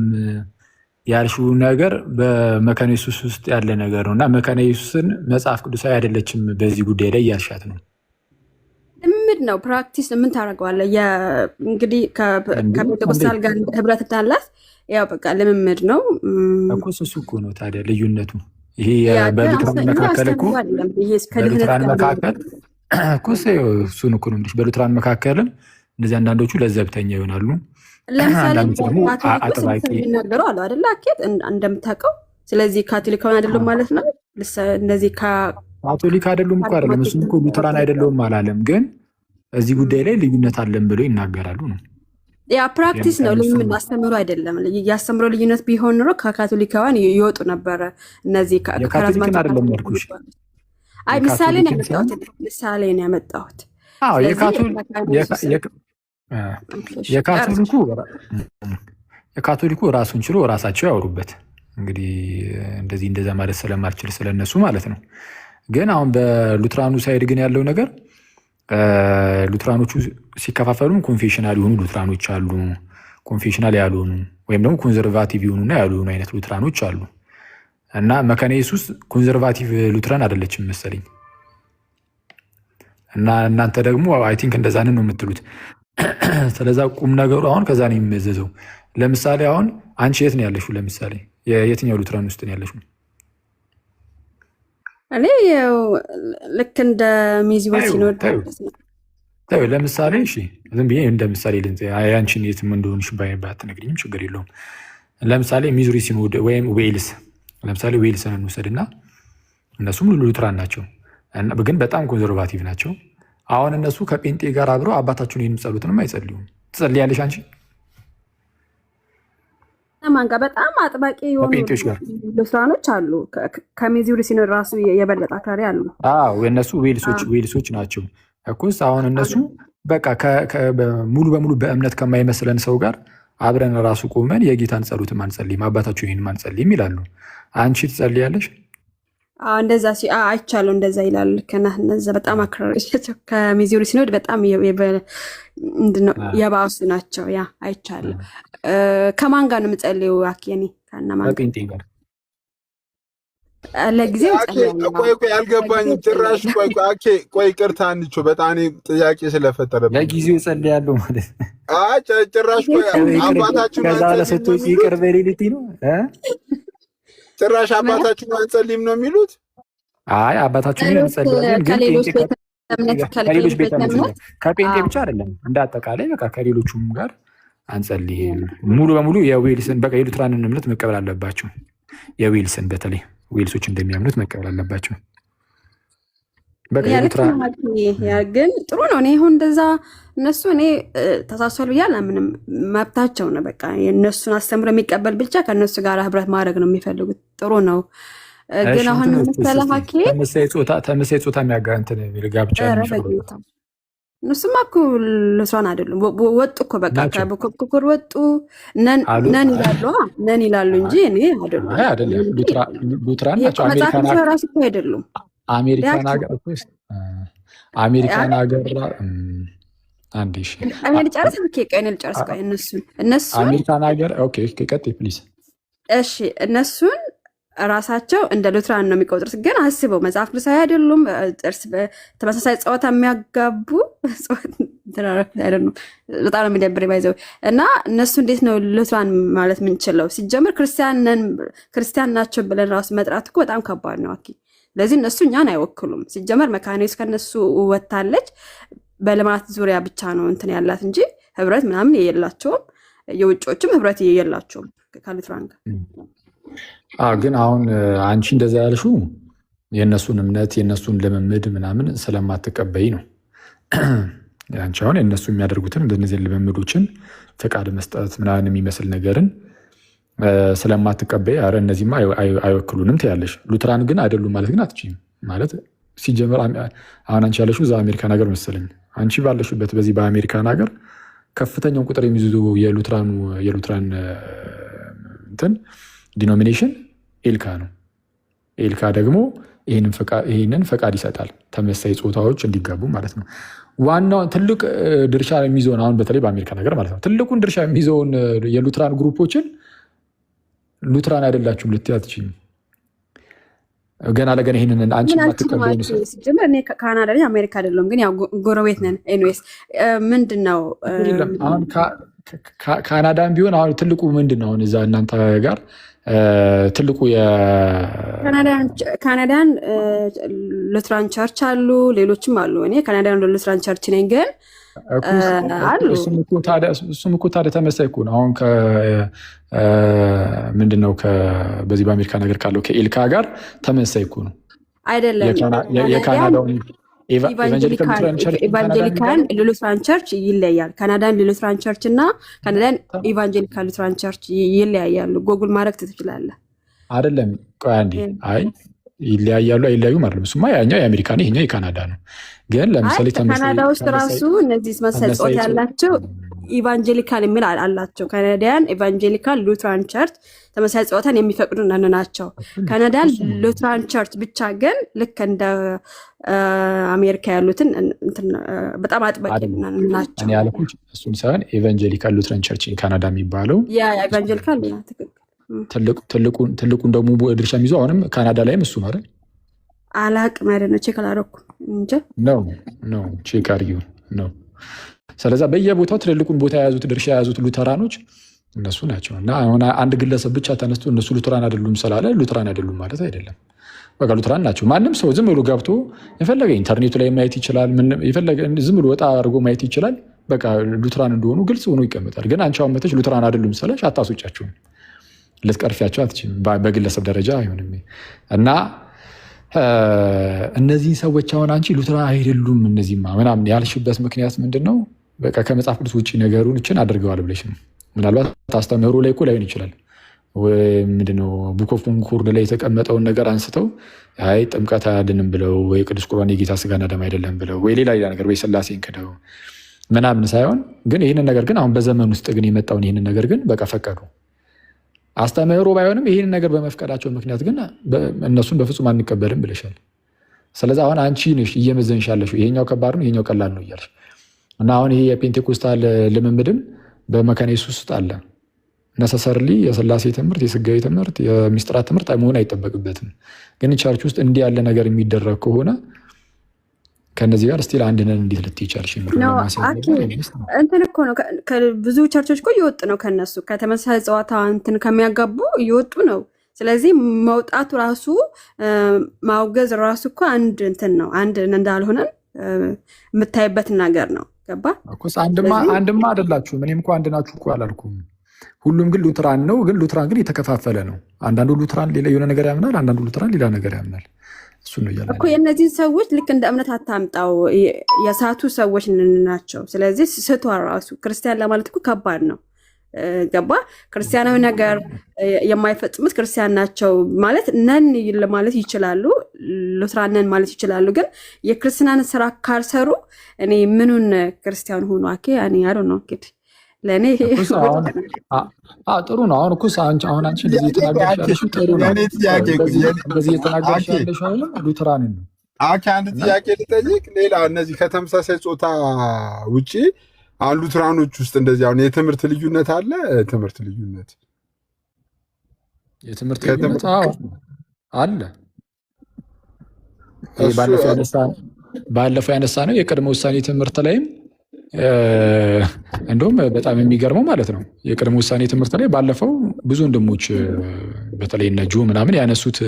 S2: ያልሽው ነገር በመካነ ኢየሱስ ውስጥ ያለ ነገር ነው እና መካነ ኢየሱስን መጽሐፍ ቅዱሳዊ አይደለችም በዚህ ጉዳይ ላይ ያልሻት ነው።
S6: ልምምድ ነው፣ ፕራክቲስ ምን ታደርገዋለህ? እንግዲህ ከቤተክርስቲያን ጋር ህብረት እንዳላት ያው በቃ ልምምድ ነው
S2: እኮ። እሱ እኮ ነው ታዲያ ልዩነቱ። ይሄ በሉትራን መካከል እኮ በሉትራን መካከል እኮ እሱን እኮ ነው። በሉትራን መካከልም እንደዚህ አንዳንዶቹ ለዘብተኛ ይሆናሉ።
S6: ለምሳሌ ካቶሊክ የሚናገሩ አሉ አይደለ? አኬት እንደምታውቀው። ስለዚህ ካቶሊካውያን አይደሉም ማለት ነው። እነዚህ
S2: ካቶሊክ አይደሉም እኮ አይደለም። እሱም እኮ ሉተራን አይደለውም አላለም። ግን እዚህ ጉዳይ ላይ ልዩነት አለን ብለው ይናገራሉ ነው።
S6: ያ ፕራክቲስ ነው፣ ልምምድ አስተምሮ አይደለም። ያስተምሮ ልዩነት ቢሆን ኖሮ ከካቶሊካውያን ይወጡ ነበረ። እነዚህ
S2: የካቶሊክን አይደለም ያልኩሽ።
S6: አይ ምሳሌ ነው ያመጣሁት።
S2: አዎ የካቶሊኩ ራሱን ችሎ ራሳቸው ያወሩበት። እንግዲህ እንደዚህ እንደዛ ማለት ስለማልችል ስለነሱ ማለት ነው። ግን አሁን በሉትራኑ ሳይድ ግን ያለው ነገር ሉትራኖቹ ሲከፋፈሉም ኮንፌሽናል የሆኑ ሉትራኖች አሉ፣ ኮንፌሽናል ያልሆኑ ወይም ደግሞ ኮንዘርቫቲቭ የሆኑና ያልሆኑ አይነት ሉትራኖች አሉ። እና መካነ ኢየሱስ ኮንዘርቫቲቭ ሉትራን አይደለችም መሰለኝ። እና እናንተ ደግሞ አይ ቲንክ እንደዛንን ነው የምትሉት። ስለዛ ቁም ነገሩ አሁን ከዛ ነው የሚመዘዘው። ለምሳሌ አሁን አንቺ የት ነው ያለሽው? ለምሳሌ የትኛው ሉትራን ውስጥ ነው ያለሽው?
S6: እኔ ልክ እንደ ሚዚዮን ሲኖድ
S2: ለምሳሌ እሺ፣ ዝም ብዬ እንደ ምሳሌ አንቺን የትም እንደሆንሽ ባትነግሪኝም ችግር የለውም። ለምሳሌ ሚዙሪ ሲኖድ ወይም ዌልስ፣ ለምሳሌ ዌልስን እንውሰድና እነሱም ሉትራን ናቸው፣ ግን በጣም ኮንዘርቫቲቭ ናቸው። አሁን እነሱ ከጴንጤ ጋር አብረው አባታችሁን ይህን ጸሎትንም አይጸልዩም። ትጸልያለሽ አንቺ?
S6: ማን ጋር በጣም አጥባቂ የሆኑ ሉትራኖች አሉ። ከሚዙሪ ሲኖድ ራሱ የበለጠ አክራሪ አሉ።
S2: እነሱ ዌልሶች ናቸው እኮስ። አሁን እነሱ በቃ ሙሉ በሙሉ በእምነት ከማይመስለን ሰው ጋር አብረን ራሱ ቆመን የጌታን ጸሎትም አንጸልይም፣ አባታችሁን ይህንም አንጸልይም ይላሉ። አንቺ ትጸልያለሽ?
S6: እንደዛ አይቻለሁ፣ እንደዛ ይላሉ። እነዛ በጣም አክራሪ ከሚዙሪ ሲኖድ በጣም የባሱ ናቸው። ያ አይቻለሁ። ከማን ጋር ነው የምጸልየው? አኬኔ
S2: ከጴንጤ ጋር
S6: ለጊዜው
S4: ቆይ ያልገባኝ ጭራሽ ቆይ ቅርታ አንቾ በጣም ጥያቄ ስለፈጠረ
S2: ለጊዜው ጸልያለሁ ማለት
S4: ጭራሽ አባታችሁ
S2: ከዛ ለሰቶ ይቅር በሌሊት ነው
S4: ጭራሽ አባታችሁን አንጸልይም ነው የሚሉት?
S2: አይ አባታችሁን አንጸልይም፣ ግን ከሌሎች ቤተ እምነት ከጴንጤ ብቻ አይደለም፣ እንደ አጠቃላይ በቃ ከሌሎቹም ጋር አንጸልይም። ሙሉ በሙሉ የዌልስን በቃ የሉትራንን እምነት መቀበል አለባቸው። የዌልስን በተለይ ዌልሶች እንደሚያምኑት መቀበል አለባቸው።
S6: ግን ጥሩ ነው። እኔ ይሁን እንደዛ እነሱ እኔ ተሳሷል ብያል ምንም መብታቸው ነው። በቃ የእነሱን አስተምሮ የሚቀበል ብቻ ከእነሱ ጋር ህብረት ማድረግ ነው የሚፈልጉት። ጥሩ ነው። ግን አሁን መሰለሃኬ
S2: ተመሳሳይ ጾታ የሚያጋንትን ጋብቻ
S6: እነሱማ እኮ ሉትራን አይደሉም። ወጡ እኮ በቃ ከበኮብኩር ወጡ ነን ይላሉ እንጂ እኔ አይደሉም።
S2: ሉትራን ናቸው።
S6: ራሱ እኮ አይደሉም።
S2: አሜሪካን ሀገር አንዴ
S6: ልጨርስ እነሱ
S2: አሜሪካን ሀገር ቀጥይ ፕሊዝ።
S6: እሺ እነሱን ራሳቸው እንደ ሉትራን ነው የሚቆጥሩት። ግን አስበው መጽሐፍ ቅዱሳዊ አይደሉም። ተመሳሳይ ጾታ የሚያጋቡ በጣም ነው የሚደብር ባይዘው እና እነሱ እንዴት ነው ሉትራን ማለት ምንችለው? ሲጀምር ክርስቲያን ናቸው ብለን ራሱ መጥራት እኮ በጣም ከባድ ነው። ስለዚህ እነሱ እኛን አይወክሉም። ሲጀመር መካነ ኢየሱስ ከነሱ ወታለች። በልማት ዙሪያ ብቻ ነው እንትን ያላት እንጂ ህብረት ምናምን የላቸውም። የውጮችም ህብረት የላቸውም ከሉትራን ጋር።
S2: ግን አሁን አንቺ እንደዛ ያልሽው የእነሱን እምነት የእነሱን ልምምድ ምናምን ስለማትቀበይ ነው። አንቺ አሁን የእነሱ የሚያደርጉትን እንደነዚህ ልምምዶችን ፈቃድ መስጠት ምናምን የሚመስል ነገርን ስለማትቀበይ አረ እነዚህማ አይወክሉንም ትያለሽ። ሉትራን ግን አይደሉም ማለት ግን አትችይም ማለት ሲጀመር። አሁን አንቺ ያለሽው እዛ አሜሪካን ሀገር መሰለኝ። አንቺ ባለሽበት በዚህ በአሜሪካን ሀገር ከፍተኛውን ቁጥር የሚይዙ የሉትራን እንትን ዲኖሚኔሽን ኤልካ ነው። ኤልካ ደግሞ ይህንን ፈቃድ ይሰጣል፣ ተመሳይ ጾታዎች እንዲጋቡ ማለት ነው። ዋናው ትልቅ ድርሻ የሚይዘውን አሁን በተለይ በአሜሪካ ነገር ማለት ነው ትልቁን ድርሻ የሚይዘውን የሉትራን ግሩፖችን ሉትራን አይደላችሁም ልትይ አትችይም። ገና ለገና ይህንን አንቺ ማትቀበሉ
S6: ጀምር እኔ ካናዳ ላይ አሜሪካ አይደለም ግን ያው ጎረቤት ነን። ኤኒዌይስ ምንድነው
S2: አሁን ካናዳም ቢሆን አሁን ትልቁ ምንድነው አሁን እዛ እናንተ ጋር ትልቁ
S6: ካናዳን ሉትራን ቸርች አሉ፣ ሌሎችም አሉ። እኔ ካናዳን ሉትራን ቸርች ነኝ ግን አሉ።
S2: እሱም እኮ ታዲያ ተመሳይ እኮ ነው። አሁን ምንድነው በዚህ በአሜሪካ ነገር ካለው ከኤልካ ጋር ተመሳይ እኮ ነው
S6: አይደለም?
S2: የካናዳውን
S6: ኢቫንጀሊካን ሉትራን ቸርች ይለያል። ካናዳን ሉትራን ቸርች እና ካናዳን ኢቫንጀሊካን ሉትራን ቸርች ይለያያሉ። ጎግል ማድረግ ትችላለህ።
S2: አይደለም ቆይ አንዴ፣ አይ ይለያያሉ አይለያዩም አይደለም። እሱማ ያኛው የአሜሪካ ነው፣ ይሄኛው የካናዳ ነው። ግን ለምሳሌ
S6: ካናዳ ውስጥ ራሱ እነዚህ መሰል ጾታ ያላቸው ኢቫንጀሊካል የሚል አላቸው። ካናዳያን ኢቫንጀሊካል ሉትራን ቸርች ተመሳሳይ ጾታን የሚፈቅዱ ናቸው። ካናዳን ሉትራን ቸርች ብቻ ግን ልክ እንደ አሜሪካ ያሉትን በጣም አጥባቂ ናቸው።
S2: እኔ ያልኩት እሱን ሳይሆን ኢቫንጀሊካል ሉትራን ቸርች ካናዳ የሚባለው
S6: ኢቫንጀሊካል
S2: ትልቁን ደግሞ ድርሻ የሚይዘው አሁንም ካናዳ ላይም እሱ ነው አይደል?
S6: አላቅም አይደል ነው ቼክ አላደረኩም እንጂ
S2: ነው ቼክ አድርጊው ነው። ስለዛ በየቦታው ትልልቁን ቦታ የያዙት ድርሻ የያዙት ሉተራኖች እነሱ ናቸው። እና አሁን አንድ ግለሰብ ብቻ ተነስቶ እነሱ ሉተራን አይደሉም ስላለ ሉተራን አይደሉም ማለት አይደለም። በቃ ሉተራን ናቸው። ማንም ሰው ዝም ብሎ ገብቶ የፈለገ ኢንተርኔቱ ላይ ማየት ይችላል። የፈለገ ዝም ብሎ ወጣ አድርጎ ማየት ይችላል። በቃ ሉተራን እንደሆኑ ግልጽ ሆኖ ይቀመጣል። ግን አንቺ አሁን መተሽ ሉተራን አይደሉም ስላልሽ አታስወጫቸውም፣ ልትቀርፊያቸው አትችይም። በግለሰብ ደረጃ አይሆንም። እና እነዚህን ሰዎች አሁን አንቺ ሉተራን አይደሉም እነዚህማ ምናምን ያልሽበት ምክንያት ምንድን ነው? በቃ ከመጽሐፍ ቅዱስ ውጭ ነገሩን እችን አድርገዋል ብለሽ ነው። ምናልባት አስተምህሮ ላይ እኮ ላይሆን ይችላል። ምንድነው ቡክ ኦፍ ኮንኮርድ ላይ የተቀመጠውን ነገር አንስተው አይ ጥምቀት አያድንም ብለው ወይ ቅዱስ ቁርባን የጌታ ስጋና ደም አይደለም ብለው ወይ ሌላ ነገር ወይ ስላሴን ክደው ምናምን ሳይሆን ግን ይህንን ነገር ግን አሁን በዘመን ውስጥ ግን የመጣውን ይህንን ነገር ግን በቃ ፈቀዱ። አስተምህሮ ባይሆንም ይህንን ነገር በመፍቀዳቸው ምክንያት ግን እነሱን በፍጹም አንቀበልም ብለሻል። ስለዚህ አሁን አንቺ ነሽ እየመዘንሽ ያለሽው ይሄኛው ከባድ ነው ይሄኛው ቀላል ነው እያልሽ እና አሁን ይሄ የፔንቴኮስታል ልምምድም በመካነ ኢየሱስ ውስጥ አለ። ነሰሰርሊ የስላሴ ትምህርት የስጋዊ ትምህርት የሚስጥራት ትምህርት መሆን አይጠበቅበትም። ግን ቸርች ውስጥ እንዲህ ያለ ነገር የሚደረግ ከሆነ ከነዚህ ጋር ስቲል አንድ ነን እንዴት ልትይ ቻልሽ?
S6: እንትን እኮ ነው ብዙ ቸርቾች እኮ እየወጡ ነው ከነሱ ከተመሳሳይ ጨዋታ እንትን ከሚያጋቡ እየወጡ ነው። ስለዚህ መውጣቱ ራሱ ማውገዝ ራሱ እኮ አንድ እንትን ነው። አንድ እንዳልሆነ የምታይበት ነገር ነው። ገባ?
S2: አንድማ አይደላችሁም። እኔም እኮ አንድ ናችሁ እኮ አላልኩም። ሁሉም ግን ሉትራን ነው። ግን ሉትራን ግን የተከፋፈለ ነው። አንዳንዱ ሉትራን ሌላ የሆነ ነገር ያምናል፣ አንዳንዱ ሉትራን ሌላ ነገር ያምናል። እሱ ነው እያለ
S6: እኮ የእነዚህን ሰዎች ልክ እንደ እምነት አታምጣው። የሳቱ ሰዎች ናቸው። ስለዚህ ስቷ ራሱ ክርስቲያን ለማለት እኮ ከባድ ነው። ገባ? ክርስቲያናዊ ነገር የማይፈጽሙት ክርስቲያን ናቸው ማለት ነን ማለት ይችላሉ፣ ሉትራን ነን ማለት ይችላሉ። ግን የክርስትናን ስራ ካልሰሩ እኔ ምኑን ክርስቲያን ሆኑ? እኔ አዶ ነው እንግዲህ ለእኔ
S2: ጥሩ ነው። አሁን እኮ አሁን አንቺ እንደዚህ የተናገርሽ ያለሽው ጥሩ ነው። እንደዚህ የተናገርሽ ያለሽው ሉትራን ነው።
S4: አንድ ጥያቄ ልጠይቅ። ሌላ እነዚህ ከተመሳሳይ ጾታ ውጭ አሁን ሉትራኖች ውስጥ እንደዚህ አሁን የትምህርት ልዩነት አለ። የትምህርት ልዩነት
S2: አለ። ባለፈው ያነሳ ነው የቅድመ ውሳኔ ትምህርት ላይም እንደውም በጣም የሚገርመው ማለት ነው የቅድመ ውሳኔ ትምህርት ላይ ባለፈው ብዙ ወንድሞች በተለይ እነ ጆ ምናምን ያነሱት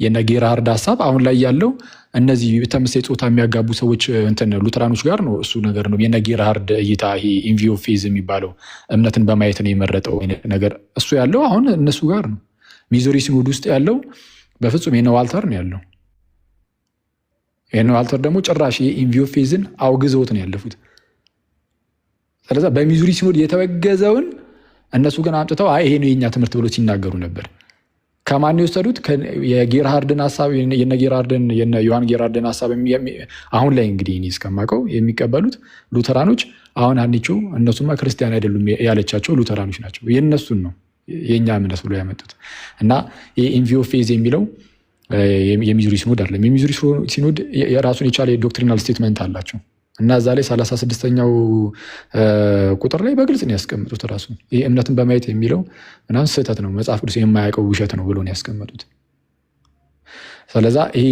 S2: የነ ጌራሃርድ ሀሳብ አሁን ላይ ያለው እነዚህ ተመሳሳይ ጾታ የሚያጋቡ ሰዎች እንትን ሉትራኖች ጋር ነው። እሱ ነገር ነው የነ ጌራሃርድ እይታ። ይሄ ኢንቪዮ ፌዝ የሚባለው እምነትን በማየት ነው የመረጠው ነገር እሱ ያለው አሁን እነሱ ጋር ነው። ሚዙሪ ሲኖድ ውስጥ ያለው በፍጹም የነ ዋልተር ነው ያለው። የነ ዋልተር ደግሞ ጭራሽ የኢንቪዮ ፌዝን አውግዘውት ነው ያለፉት። ስለዚህ በሚዙሪ ሲኖድ የተወገዘውን እነሱ ግን አምጥተው አይ ይሄ ነው የኛ ትምህርት ብሎ ሲናገሩ ነበር። ከማን የወሰዱት? የጌራሃርድን ሀሳብ የነ ጌራሃርድን የነ ዮሐን ጌራሃርድን ሀሳብ አሁን ላይ እንግዲህ እኔ እስከማውቀው የሚቀበሉት ሉተራኖች አሁን አንቺ እነሱማ ክርስቲያን አይደሉም ያለቻቸው ሉተራኖች ናቸው። የነሱን ነው የኛ እምነት ብሎ ያመጡት እና የኢንቪዮ ፌዝ የሚለው የሚዙሪ ሲኖድ አይደለም። የሚዙሪ ሲኖድ የራሱን የቻለ የዶክትሪናል ስቴትመንት አላቸው እና እዛ ላይ 36ኛው ቁጥር ላይ በግልጽ ነው ያስቀምጡት። ራሱ ይህ እምነትን በማየት የሚለው ምናምን ስህተት ነው፣ መጽሐፍ ቅዱስ የማያውቀው ውሸት ነው ብሎ ነው ያስቀመጡት። ስለዛ ይሄ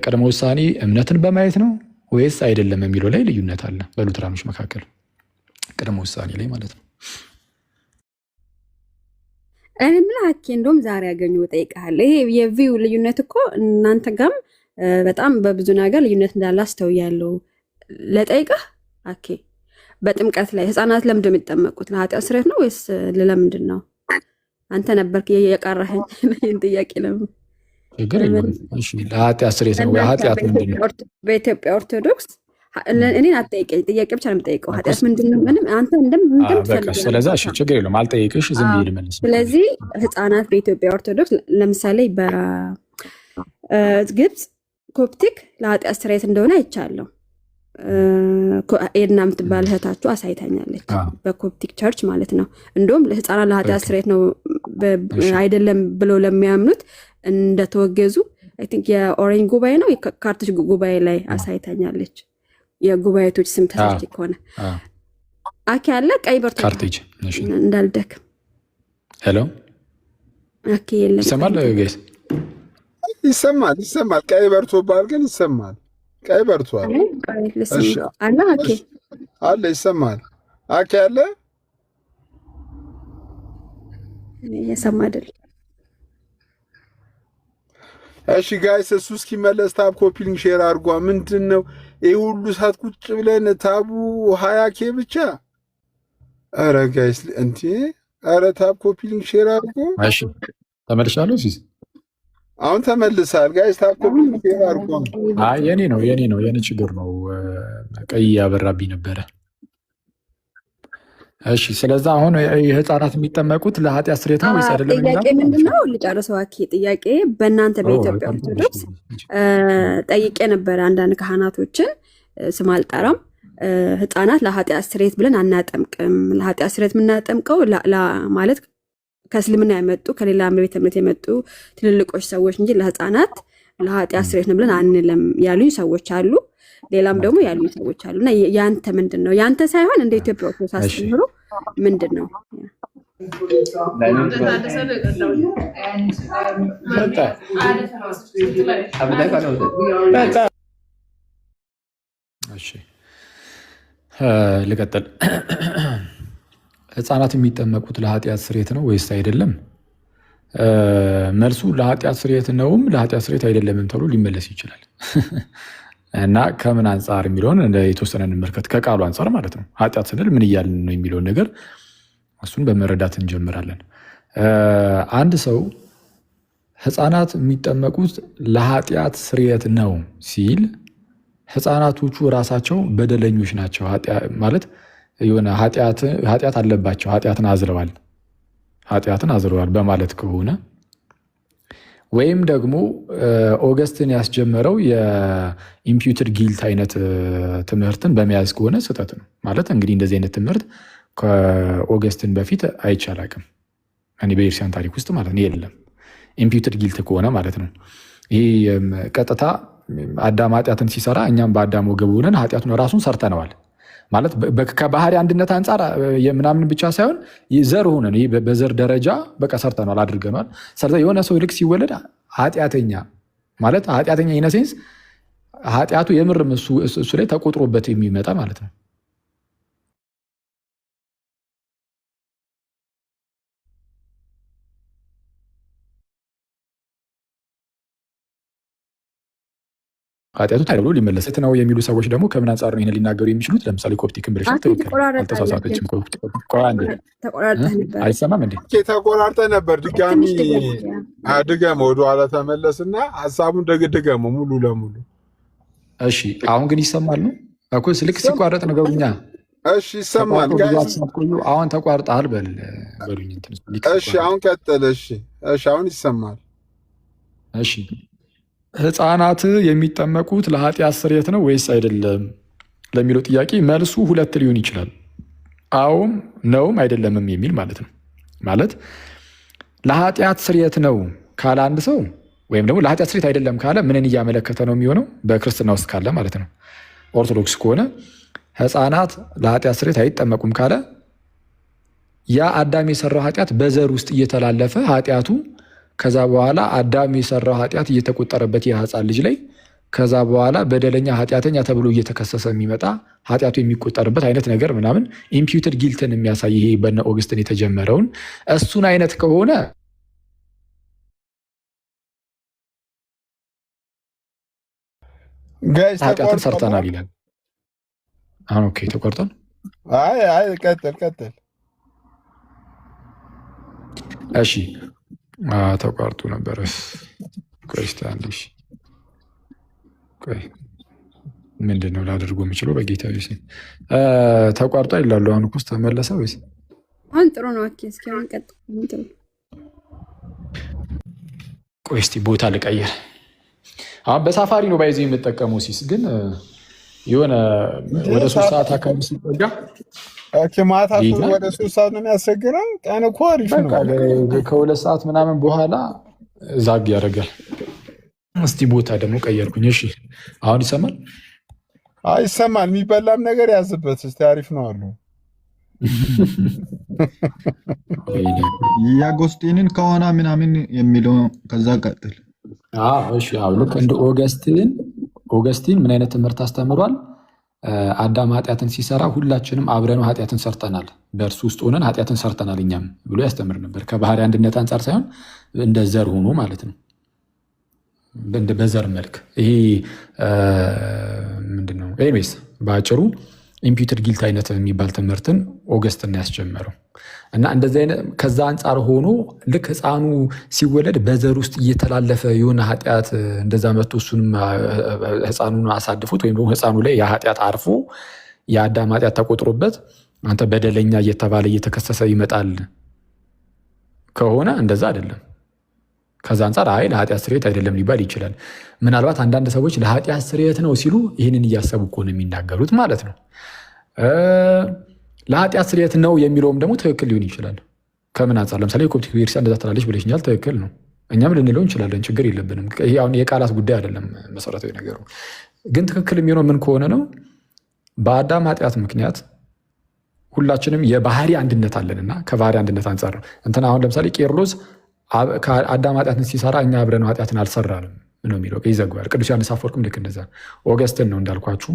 S2: ቅድመ ውሳኔ እምነትን በማየት ነው ወይስ አይደለም የሚለው ላይ ልዩነት አለ በሉትራኖች መካከል፣ ቅድመ ውሳኔ ላይ ማለት ነው።
S6: እኔ የምልህ አኬ እንደውም ዛሬ ያገኘው እጠይቅሃለሁ። ይሄ የቪው ልዩነት እኮ እናንተ ጋርም በጣም በብዙ ነገር ልዩነት እንዳለ አስተውያለሁ። ለጠይቅህ አኬ በጥምቀት ላይ ህፃናት ለምንድን ነው የሚጠመቁት? ለኃጢአት ስርየት ነው ወይስ ለምንድን ነው? አንተ ነበርክ የቀረኸኝ ይህን ጥያቄ ለምን
S2: ችግር የለም። እሺ ለኃጢአት ስርየት ነው ወይ ኃጢአት ምንድን ነው?
S6: በኢትዮጵያ ኦርቶዶክስ እኔን አትጠይቀኝ፣ ጥያቄ ብቻ ነው የምጠይቀው። ኃጢአት ምንድን ነው? ምንም አንተ
S2: በቃ ስለዛ እሺ ችግር የለም አልጠይቅሽ፣ ዝም ብዬ ልመልስ።
S6: ስለዚህ ህፃናት በኢትዮጵያ ኦርቶዶክስ ለምሳሌ በግብፅ ኮፕቲክ ለኃጢአት ስርየት እንደሆነ አይቻለሁ። ኤድና የምትባል እህታችሁ አሳይታኛለች፣ በኮፕቲክ ቸርች ማለት ነው። እንዲሁም ህፃናት ለኃጢአት ስርየት ነው አይደለም ብለው ለሚያምኑት እንደተወገዙ አይ ቲንክ የኦሬንጅ ጉባኤ ነው የካርቶች ጉባኤ ላይ አሳይታኛለች። የጉባኤቶች ስም ተሰርች ከሆነ አኬ ያለ ቀይ በርቶ
S2: ካርቴጅ
S6: እንዳልደክም
S2: ሄሎ
S6: አኬ የለም
S2: ይሰማል ጋይስ?
S4: ይሰማል። ቀይ በርቶባል ግን ይሰማል። ቀይ በርቷል።
S6: እሺ አለ አኬ
S4: አለ ይሰማል። አኬ አለ
S6: የሰማ አይደል?
S4: እሺ ጋይስ እሱ እስኪመለስ ታብ ኮፒሊንግ ሼር አድርጓ። ምንድን ነው ይህ ሁሉ ሰዓት ቁጭ ብለን ታቡ 20K ብቻ? ኧረ ጋይስ እንዴ! ኧረ ታብ ኮፒሊንግ ሼር አድርጎ።
S2: እሺ ተመልሻለሁ። ሲስ
S4: አሁን ተመልሳል። ጋይስ ታብ ኮፒሊንግ ሼር አድርጎ።
S2: አይ የኔ ችግር ነው። ቀይ ያበራብኝ ነበረ። እሺ ስለዛ አሁን የህፃናት የሚጠመቁት ለኃጢአት ስርየት ነው ወይስ አይደለም?
S6: ጥያቄ ምንድነው? ልጨርሰው አኬ። ጥያቄ በእናንተ በኢትዮጵያ ኦርቶዶክስ ጠይቄ ነበረ አንዳንድ ካህናቶችን፣ ስም አልጠራም። ህፃናት ለኃጢአት ስርየት ብለን አናጠምቅም። ለኃጢአት ስርየት የምናጠምቀው ማለት ከእስልምና የመጡ ከሌላ ቤተ እምነት የመጡ ትልልቆች ሰዎች እንጂ ለህፃናት ለኃጢአት ስርየት ነው ብለን አንልም ያሉኝ ሰዎች አሉ። ሌላም ደግሞ ያሉ ሰዎች አሉ። እና ያንተ ምንድን ነው? ያንተ ሳይሆን እንደ ኢትዮጵያ ኦርቶዶክስ አስተምህሮ ምንድን ነው?
S2: እሺ ልቀጥል። ህፃናት የሚጠመቁት ለኃጢአት ስርየት ነው ወይስ አይደለም? መልሱ ለኃጢአት ስርየት ነውም ለኃጢአት ስርየት አይደለምም ተብሎ ሊመለስ ይችላል። እና ከምን አንጻር የሚለውን የተወሰነ እንመልከት። ከቃሉ አንጻር ማለት ነው። ኃጢአት ስንል ምን እያልን ነው የሚለውን ነገር እሱን በመረዳት እንጀምራለን። አንድ ሰው ህፃናት የሚጠመቁት ለኃጢአት ስርየት ነው ሲል ህፃናቶቹ ራሳቸው በደለኞች ናቸው ማለት የሆነ ኃጢአት አለባቸው፣ ኃጢአትን አዝረዋል በማለት ከሆነ ወይም ደግሞ ኦገስትን ያስጀመረው የኢምፒውትድ ጊልት አይነት ትምህርትን በመያዝ ከሆነ ስህተት ነው ማለት። እንግዲህ እንደዚህ አይነት ትምህርት ከኦገስትን በፊት አይቻላቅም እኔ በኤርሲያን ታሪክ ውስጥ ማለት ነው የለም። ኢምፒውትድ ጊልት ከሆነ ማለት ነው ይህ ቀጥታ አዳም ኃጢአትን ሲሰራ እኛም በአዳም ወገብ ሆነን ኃጢአቱን ራሱን ሰርተነዋል ማለት ከባህሪ አንድነት አንጻር ምናምን ብቻ ሳይሆን ዘር ሆነን በዘር ደረጃ በቃ ሰርተነዋል አድርገናል። የሆነ ሰው ልክ ሲወለድ ኃጢአተኛ ማለት ኃጢአተኛ ኢነሴንስ ኃጢአቱ የምርም እሱ ላይ ተቆጥሮበት የሚመጣ ማለት ነው። ኃጢአቱ ታይብሎ ሊመለስ ነው የሚሉ ሰዎች ደግሞ ከምን አንጻር ነው ይሄን ሊናገሩ የሚችሉት? ለምሳሌ ኮፕቲክን ብለሽ አልተሳሳተችም። አይሰማም እንዴ?
S4: ተቆራርጠ ነበር። ድጋሚ ድገመው፣ ወደኋላ ተመለስና ሀሳቡን ደግመው ሙሉ ለሙሉ።
S2: እሺ አሁን ግን ይሰማል ነው እኮ ስልክ ሲቋረጥ ነገሩኛ።
S4: እሺ ይሰማል።
S2: አሁን ተቋርጠሃል በሉኝ።
S4: እሺ አሁን ቀጥል። እሺ አሁን ይሰማል።
S2: እሺ ህፃናት የሚጠመቁት ለኃጢአት ስርየት ነው ወይስ አይደለም ለሚለው ጥያቄ መልሱ ሁለት ሊሆን ይችላል። አዎም ነውም አይደለምም የሚል ማለት ነው። ማለት ለኃጢአት ስርየት ነው ካለ አንድ ሰው ወይም ደግሞ ለኃጢአት ስርየት አይደለም ካለ ምንን እያመለከተ ነው የሚሆነው? በክርስትና ውስጥ ካለ ማለት ነው። ኦርቶዶክስ ከሆነ ሕፃናት ለኃጢአት ስርየት አይጠመቁም ካለ ያ አዳም የሰራው ኃጢአት በዘር ውስጥ እየተላለፈ ኃጢአቱ ከዛ በኋላ አዳም የሰራው ኃጢአት እየተቆጠረበት የሕፃን ልጅ ላይ ከዛ በኋላ በደለኛ ኃጢአተኛ ተብሎ እየተከሰሰ የሚመጣ ኃጢአቱ የሚቆጠርበት አይነት ነገር ምናምን ኢምፒውትድ ጊልትን የሚያሳይ ይሄ በነ ኦገስትን የተጀመረውን እሱን አይነት ከሆነ
S4: ጋይስ
S2: ኃጢአትን ሰርተናል ይላል። አሁን ኦኬ ተቆርጧል።
S4: አይ ቀጥል።
S2: እሺ ተቋርጦ ነበር። ቆይ እስኪ አንዴ እሺ ቆይ ምንድን ነው ላደርጎ የምችለው? በጌታ ተቋርጦ ይላሉ። አሁን እኮ ተመለሰ ወይስ
S6: አሁን ጥሩ ነው? ኦኬ እስኪ አሁን ቀጥል።
S2: ቆይ እስኪ ቦታ ልቀይር። አሁን በሳፋሪ ነው ባይዘ የምጠቀመው ሲስ ግን የሆነ ወደ 3 ሰዓት አካባቢ ሲጠጋ
S4: ማታ ወደ 3 ሰዓት ነው የሚያስቸግረው። ቀን እኮ አሪፍ ነው።
S2: ከ2 ሰዓት ምናምን በኋላ ዛግ ያደርጋል። እስቲ ቦታ ደግሞ ቀየርኩኝ። እሺ አሁን ይሰማል?
S4: ይሰማል። የሚበላም ነገር ያዝበት እስቲ። አሪፍ ነው አሉ።
S3: የአጎስጢንን ከሆነ ምናምን የሚለው ከዛ ቀጥል።
S2: እሺ ልክ እንደ ኦገስቲን ምን አይነት ትምህርት አስተምሯል? አዳም ኃጢአትን ሲሰራ ሁላችንም አብረን ኃጢአትን ሰርተናል፣ በእርሱ ውስጥ ሆነን ኃጢአትን ሰርተናል እኛም ብሎ ያስተምር ነበር። ከባህሪ አንድነት አንጻር ሳይሆን እንደ ዘር ሆኖ ማለት ነው፣ በዘር መልክ። ይሄ ምንድነው? ኤኒዌይስ በአጭሩ ኢምፒውትድ ጊልት አይነት የሚባል ትምህርትን ኦገስትን ያስጀመረው እና እንደዚህ አይነት ከዛ አንጻር ሆኖ ልክ ሕፃኑ ሲወለድ በዘር ውስጥ እየተላለፈ የሆነ ኃጢአት እንደዛ መጥቶ እሱንም ሕፃኑን አሳድፎት ወይም ደግሞ ሕፃኑ ላይ የኃጢአት አርፎ የአዳም ኃጢአት ተቆጥሮበት አንተ በደለኛ እየተባለ እየተከሰሰ ይመጣል ከሆነ እንደዛ አይደለም። ከዛ አንጻር ለኃጢአት ስርየት አይደለም ሊባል ይችላል። ምናልባት አንዳንድ ሰዎች ለኃጢአት ስርየት ነው ሲሉ ይህንን እያሰቡ እኮ ነው የሚናገሩት ማለት ነው። ለኃጢአት ስርየት ነው የሚለውም ደግሞ ትክክል ሊሆን ይችላል። ከምን አንጻር? ለምሳሌ የኮፕቲክ ቤተክርስቲያን እንደዛ ትላለች ብለሽኛል። ትክክል ነው፣ እኛም ልንለው እንችላለን፣ ችግር የለብንም። ይሄ አሁን የቃላት ጉዳይ አይደለም መሰረታዊ ነገሩ። ግን ትክክል የሚሆነው ምን ከሆነ ነው? በአዳም ኃጢአት ምክንያት ሁላችንም የባህሪ አንድነት አለንና ከባህሪ አንድነት አንጻር ነው እንትና አሁን ለምሳሌ ቄርሎስ ከአዳም ኃጢአትን ሲሰራ እኛ አብረን ኃጢአትን አልሰራንም ነው የሚለው፣ ይዘግባል። ቅዱስ ዮሐንስ አፈወርቅም ልክ እንደዛ። ኦገስትን ነው እንዳልኳችሁ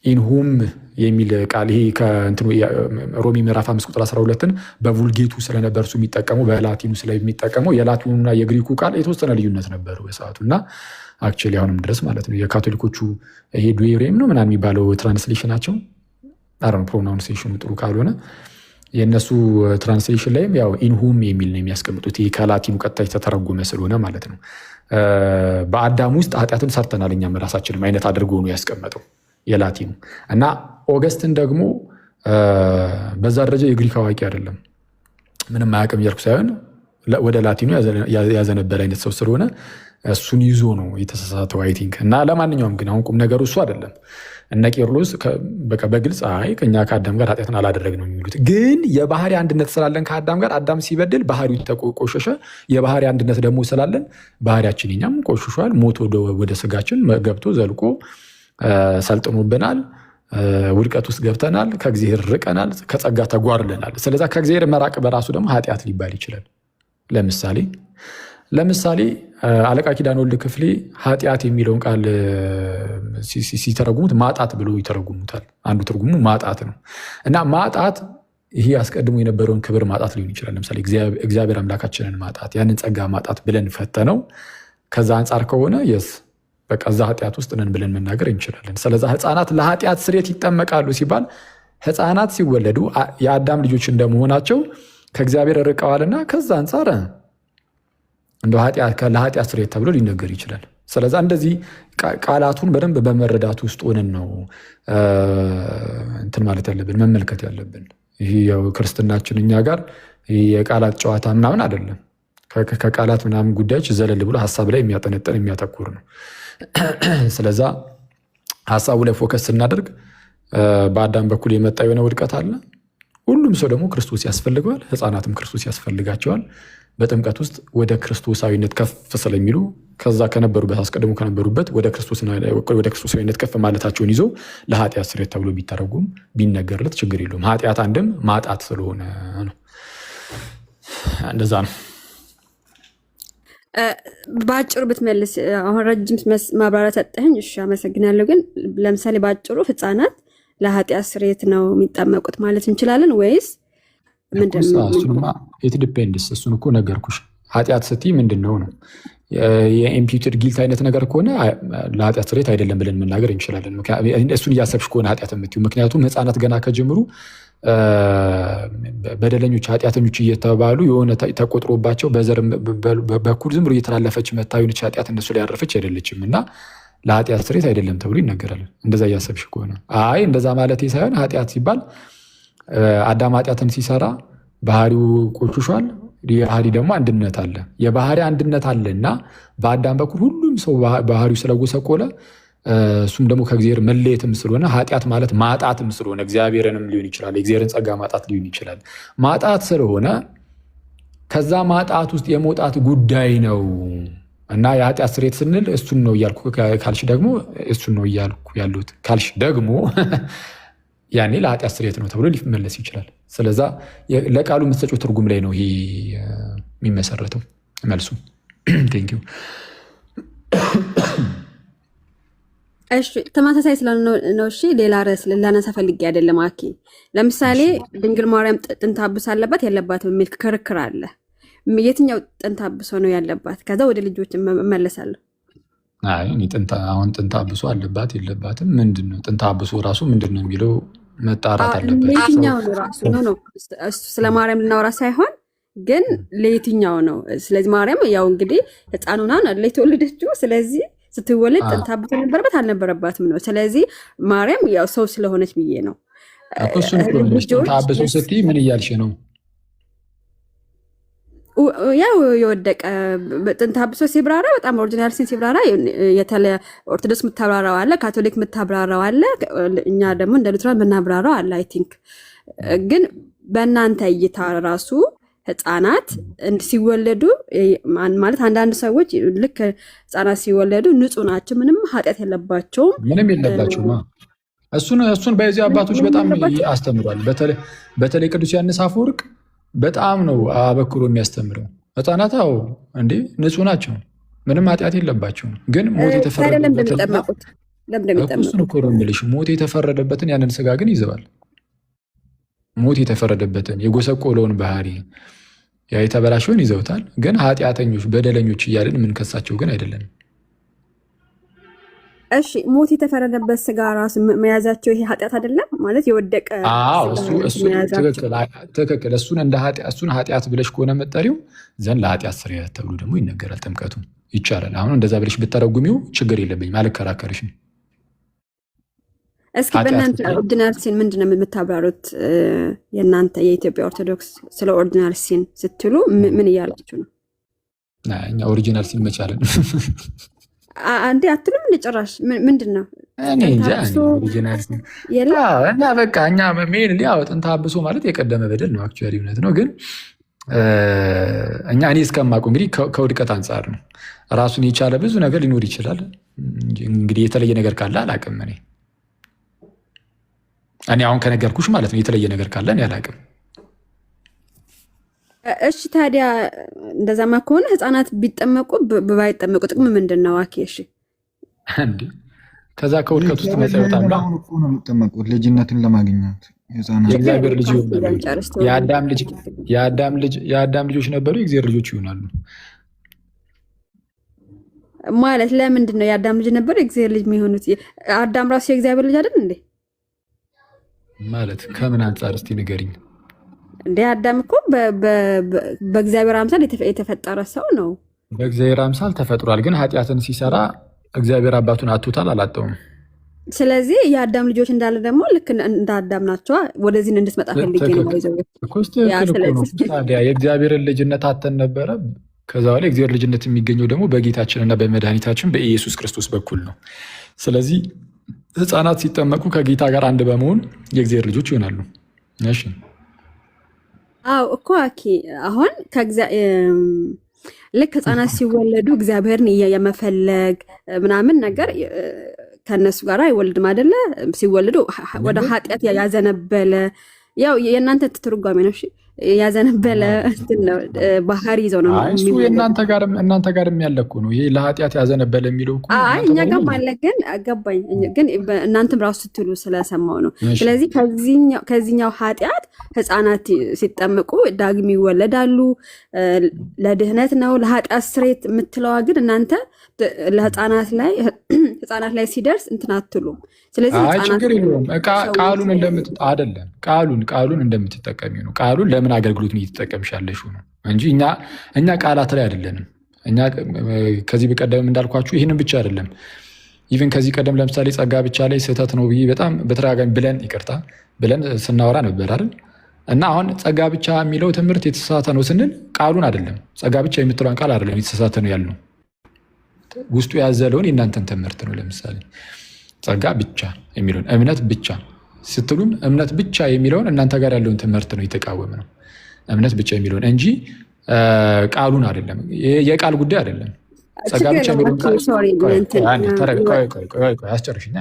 S2: ኢንሁም የሚል ቃል ይሄ ከእንትኑ ሮሚ ምዕራፍ 5 ቁጥር 12ን በvulጌቱ ስለነበር እሱ የሚጠቀመው በላቲኑ ስለሚጠቀመው የላቲኑና የግሪኩ ቃል የተወሰነ ልዩነት ነበሩ በሰዓቱ እና አክቹዋሊ አሁንም ድረስ ማለት ነው የካቶሊኮቹ ይሄ ዱዌሬም ነው ምናምን የሚባለው ትራንስሌሽናቸው ፕሮናውንሴሽኑ ጥሩ ካልሆነ የእነሱ ትራንስሌሽን ላይም ያው ኢንሁም የሚል ነው የሚያስቀምጡት። ይህ ከላቲኑ ቀጥታ የተተረጎመ ስለሆነ ማለት ነው። በአዳም ውስጥ ኃጢአትን ሰርተናል እኛም ራሳችንም አይነት አድርጎ ነው ያስቀመጠው የላቲኑ እና ኦገስትን ደግሞ በዛ ደረጃ የግሪክ አዋቂ አይደለም፣ ምንም አያውቅም እያልኩ ሳይሆን ወደ ላቲኑ ያዘነበለ አይነት ሰው ስለሆነ እሱን ይዞ ነው የተሳሳተው አይ ቲንክ። እና ለማንኛውም ግን አሁን ቁም ነገሩ እሱ አይደለም። እነ ቄርሎስ በግልጽ ከኛ ከአዳም ጋር ኃጢአትን አላደረግ ነው የሚሉት። ግን የባህሪ አንድነት ስላለን ከአዳም ጋር አዳም ሲበድል ባህሪው ተቆሸሸ። የባህሪ አንድነት ደግሞ ስላለን ባህሪያችን እኛም ቆሽሿል። ሞት ወደ ስጋችን ገብቶ ዘልቆ ሰልጥኖብናል። ውድቀት ውስጥ ገብተናል። ከእግዚአብሔር ርቀናል። ከጸጋ ተጓርለናል። ስለዛ ከእግዚአብሔር መራቅ በራሱ ደግሞ ኃጢአት ሊባል ይችላል። ለምሳሌ አለቃ ኪዳነ ወልድ ክፍሌ ኃጢአት የሚለውን ቃል ሲተረጉሙት ማጣት ብሎ ይተረጉሙታል። አንዱ ትርጉሙ ማጣት ነው እና ማጣት ይሄ አስቀድሞ የነበረውን ክብር ማጣት ሊሆን ይችላል። ለምሳሌ እግዚአብሔር አምላካችንን ማጣት፣ ያንን ጸጋ ማጣት ብለን ፈተነው። ከዛ አንጻር ከሆነ የስ በቃ እዛ ኃጢአት ውስጥ ነን ብለን መናገር እንችላለን። ስለዛ ሕፃናት ለኃጢአት ስርየት ይጠመቃሉ ሲባል ሕፃናት ሲወለዱ የአዳም ልጆች እንደመሆናቸው ከእግዚአብሔር ርቀዋልና ከዛ አንጻር ለኃጢአት ስርየት ተብሎ ሊነገር ይችላል። ስለዛ እንደዚህ ቃላቱን በደንብ በመረዳት ውስጥ ሆነን ነው እንትን ማለት ያለብን መመልከት ያለብን። ይህ ያው ክርስትናችን እኛ ጋር የቃላት ጨዋታ ምናምን አይደለም። ከቃላት ምናምን ጉዳዮች ዘለል ብሎ ሀሳብ ላይ የሚያጠነጥን የሚያተኩር ነው። ስለዛ ሀሳቡ ላይ ፎከስ ስናደርግ በአዳም በኩል የመጣ የሆነ ውድቀት አለ። ሁሉም ሰው ደግሞ ክርስቶስ ያስፈልገዋል። ሕፃናትም ክርስቶስ ያስፈልጋቸዋል። በጥምቀት ውስጥ ወደ ክርስቶሳዊነት ከፍ ስለሚሉ ከዛ ከነበሩበት አስቀድሞ ከነበሩበት ወደ ክርስቶሳዊነት ከፍ ማለታቸውን ይዞ ለኃጢአት ስርየት ተብሎ ቢተረጉም ቢነገርለት ችግር የለውም። ኃጢአት አንድም ማጣት ስለሆነ ነው። እንደዛ ነው።
S6: በአጭሩ ብትመልስ አሁን ረጅም ማብራሪያ ሰጠህኝ። እሺ አመሰግናለሁ። ግን ለምሳሌ በአጭሩ ህፃናት ለኃጢአት ስርየት ነው የሚጠመቁት ማለት እንችላለን ወይስ ምንድነው?
S2: ኢት ዲፔንድስ። እሱን እኮ ነገርኩሽ። ኃጢአት ስትይ ምንድነው ነው? የኢምፒውትድ ጊልት አይነት ነገር ከሆነ ለኃጢአት ስርየት አይደለም ብለን መናገር እንችላለን። እሱን እያሰብሽ ከሆነ ኃጢአት የምትይው ምክንያቱም ህፃናት ገና ከጀምሩ በደለኞች ኃጢአተኞች እየተባሉ የሆነ ተቆጥሮባቸው በዘር በኩል ዝም ብሎ እየተላለፈች መታዩነች ኃጢአት እነሱ ላይ ያረፈች አይደለችም እና ለኃጢአት ስርየት አይደለም ተብሎ ይነገራል። እንደዛ እያሰብሽ ከሆነ አይ እንደዛ ማለት ሳይሆን ኃጢአት ሲባል አዳም ኃጢአትን ሲሰራ ባህሪው ቆሽሿል። የባህሪ ደግሞ አንድነት አለ። የባህሪ አንድነት አለ እና በአዳም በኩል ሁሉም ሰው ባህሪው ስለጎሰቆለ እሱም ደግሞ ከእግዚአብሔር መለየትም ስለሆነ ኃጢአት ማለት ማጣትም ስለሆነ እግዚአብሔርንም ሊሆን ይችላል፣ የእግዚአብሔርን ጸጋ ማጣት ሊሆን ይችላል። ማጣት ስለሆነ ከዛ ማጣት ውስጥ የመውጣት ጉዳይ ነው እና የኃጢአት ስርየት ስንል እሱን ነው እያልኩ ካልሽ ደግሞ እሱን ነው እያልኩ ያሉት ካልሽ ደግሞ ያኔ ለኃጢአት ስርየት ነው ተብሎ ሊመለስ ይችላል። ስለዛ ለቃሉ የምትሰጪው ትርጉም ላይ ነው ይሄ የሚመሰረተው መልሱ። ቴንክ ዩ።
S6: እሺ ተመሳሳይ ስለሆነ እሺ ሌላ ርዕስ ላነሳ ፈልጌ አይደለም። አኪ ለምሳሌ ድንግል ማርያም ጥንተ አብሶ አለባት የለባትም የሚል ክርክር አለ። የትኛው ጥንተ አብሶ ነው ያለባት? ከዛ ወደ ልጆች እመለሳለሁ።
S2: አይ አሁን ጥንተ አብሶ አለባት የለባትም ምንድን ነው? ጥንተ አብሶ ራሱ ምንድን ነው የሚለው መጣራት አለበት።
S6: ለየትኛው ነው ራሱ ነው ስለ ማርያም ልናወራ ሳይሆን ግን ለየትኛው ነው? ስለዚህ ማርያም ያው እንግዲህ ህፃኑና ነው የተወለደችው። ስለዚህ ስትወለድ ጥንተ አብሶ ነበረበት አልነበረባትም ነው። ስለዚህ ማርያም ያው ሰው ስለሆነች ብዬ ነው።
S2: ጥንተ አብሶ ስትይ ምን እያልሽ ነው?
S6: ያው የወደቀ ጥንተ አብሶ ሲብራራ በጣም ኦሪጂናል ሲን ሲብራራ ኦርቶዶክስ የምታብራራው አለ፣ ካቶሊክ የምታብራራው አለ፣ እኛ ደግሞ እንደ ሉትራን የምናብራራው አለ። አይ ቲንክ ግን በእናንተ እይታ ራሱ ህፃናት ሲወለዱ ማለት አንዳንድ ሰዎች ልክ ህፃናት ሲወለዱ ንጹህ ናቸው፣ ምንም ኃጢአት የለባቸውም፣
S2: ምንም የለባቸውም። እሱን በዚህ አባቶች በጣም አስተምሯል። በተለይ ቅዱስ ዮሐንስ አፈወርቅ በጣም ነው አበክሮ የሚያስተምረው። ህፃናት አዎ እንዴ ንጹህ ናቸው፣ ምንም ኃጢአት የለባቸውም። ግን ሞት የተፈረደበትን ሞት የተፈረደበትን ያንን ስጋ ግን ይዘዋል። ሞት የተፈረደበትን የጎሰቆለውን ባህሪ ያ የተበላሸውን ይዘውታል። ግን ኃጢአተኞች በደለኞች እያልን የምንከሳቸው ግን አይደለንም።
S6: እሺ ሞት የተፈረደበት ስጋ ራሱ መያዛቸው ይሄ ኃጢአት አይደለም ማለት የወደቀ
S2: ትክክል። እሱን ኃጢአት ብለሽ ከሆነ መጠሪው ዘንድ ለኃጢአት ስርየት ተብሎ ደግሞ ይነገራል። ጥምቀቱ ይቻላል። አሁን እንደዛ ብለሽ ብተረጉሚው ችግር የለብኝም፣ አልከራከርሽም።
S6: እስኪ በእናንተ ኦሪጂናል ሲን ምንድን ነው የምታብራሩት? የእናንተ የኢትዮጵያ ኦርቶዶክስ ስለ ኦሪጂናል ሲን ስትሉ ምን እያላችሁ ነው?
S2: እኛ ኦሪጂናል ሲን መቻለን
S6: አንዴ አትሉም? ጭራሽ ምንድን ነው
S2: እና በቃ እኛ ሜን ያው ጥንተ አብሶ ማለት የቀደመ በደል ነው። አክቹዋሊ እውነት ነው። ግን እኔ እስከማውቀው እንግዲህ ከውድቀት አንጻር ነው። ራሱን የቻለ ብዙ ነገር ሊኖር ይችላል። እንግዲህ የተለየ ነገር ካለ አላውቅም። እኔ አሁን ከነገርኩሽ ማለት ነው የተለየ ነገር ካለ እኔ አላውቅም።
S6: እሺ ታዲያ እንደዛማ ከሆነ ህፃናት ቢጠመቁ ባይጠመቁ ጥቅም ምንድን ነው? አኬ እሺ
S2: እንዴ ከዛ ከውድቀት ውስጥ ነፃ ይወጣሉ ነው
S3: የሚጠመቁት ልጅነትን ለማግኘት
S2: የእግዚአብሔር ልጅ ይሆናሉ። የአዳም ልጆች ነበሩ፣ የእግዚአብሔር ልጆች ይሆናሉ
S6: ማለት ለምንድን ነው የአዳም ልጅ ነበሩ የእግዚአብሔር ልጅ የሚሆኑት? አዳም ራሱ የእግዚአብሔር ልጅ አይደል እንዴ?
S2: ማለት ከምን አንጻር እስቲ ንገሪኝ።
S6: እንደ አዳም እኮ በእግዚአብሔር አምሳል የተፈጠረ ሰው ነው።
S2: በእግዚአብሔር አምሳል ተፈጥሯል። ግን ኃጢአትን ሲሰራ እግዚአብሔር አባቱን አጥቶታል፣ አላጠውም።
S6: ስለዚህ የአዳም ልጆች እንዳለ ደግሞ ልክ እንደ አዳም ናቸዋ። ወደዚህ እንድትመጣ ፈልጌ ነው።
S2: ታዲያ የእግዚአብሔርን ልጅነት አተን ነበረ። ከዛ በኋላ የእግዚአብሔር ልጅነት የሚገኘው ደግሞ በጌታችንና በመድኃኒታችን በኢየሱስ ክርስቶስ በኩል ነው። ስለዚህ ህፃናት ሲጠመቁ ከጌታ ጋር አንድ በመሆን የእግዚአብሔር ልጆች ይሆናሉ። እሺ
S6: አዎ እኮ አኬ አሁን ልክ ህፃናት ሲወለዱ እግዚአብሔርን የመፈለግ ምናምን ነገር ከነሱ ጋር አይወልድም አይደለ? ሲወለዱ ወደ ኃጢአት ያዘነበለ ያው የእናንተ ትርጓሜ ነው። እሺ ያዘነበለ ነው ባህሪ ይዘው ነው
S2: እሱ እናንተ ጋርም ያለ እኮ ነው። ይሄ ለኃጢአት ያዘነበለ የሚለው እኮ
S6: እኛ ጋር አለ። ግን አገባኝ። ግን እናንተም ራሱ ስትሉ ስለሰማው ነው። ስለዚህ ከዚህኛው ኃጢአት ህፃናት ሲጠመቁ ዳግም ይወለዳሉ። ለድህነት ነው ለኃጢአት ስርየት የምትለዋ ግን እናንተ ለህፃናት ላይ ሲደርስ እንትን አትሉም። ስለዚህ
S2: ችግር የለውም። ቃሉን አይደለም ቃሉን እንደምትጠቀሚ ነው። ቃሉን ለምን አገልግሎት ነው እየተጠቀምሽ ያለሽው ነው እንጂ እኛ ቃላት ላይ አይደለንም። እኛ ከዚህ በቀደም እንዳልኳችሁ ይህንን ብቻ አይደለም። ኢቭን ከዚህ ቀደም ለምሳሌ ጸጋ ብቻ ላይ ስህተት ነው ብዬ በጣም በተደጋጋሚ ብለን ስናወራ ነበር አይደል? እና አሁን ጸጋ ብቻ የሚለው ትምህርት የተሳሳተ ነው ስንል ቃሉን አይደለም፣ ጸጋ ብቻ የምትለውን ቃል አይደለም የተሳሳተ ነው ያልነው፣ ውስጡ ያዘለውን የእናንተን ትምህርት ነው። ለምሳሌ ጸጋ ብቻ የሚለውን እምነት ብቻ ስትሉም እምነት ብቻ የሚለውን እናንተ ጋር ያለውን ትምህርት ነው የተቃወመ ነው። እምነት ብቻ የሚለውን እንጂ ቃሉን አይደለም። የቃል ጉዳይ አይደለም። ጸጋ ብቻ የሚለውን አስጨርሽኛ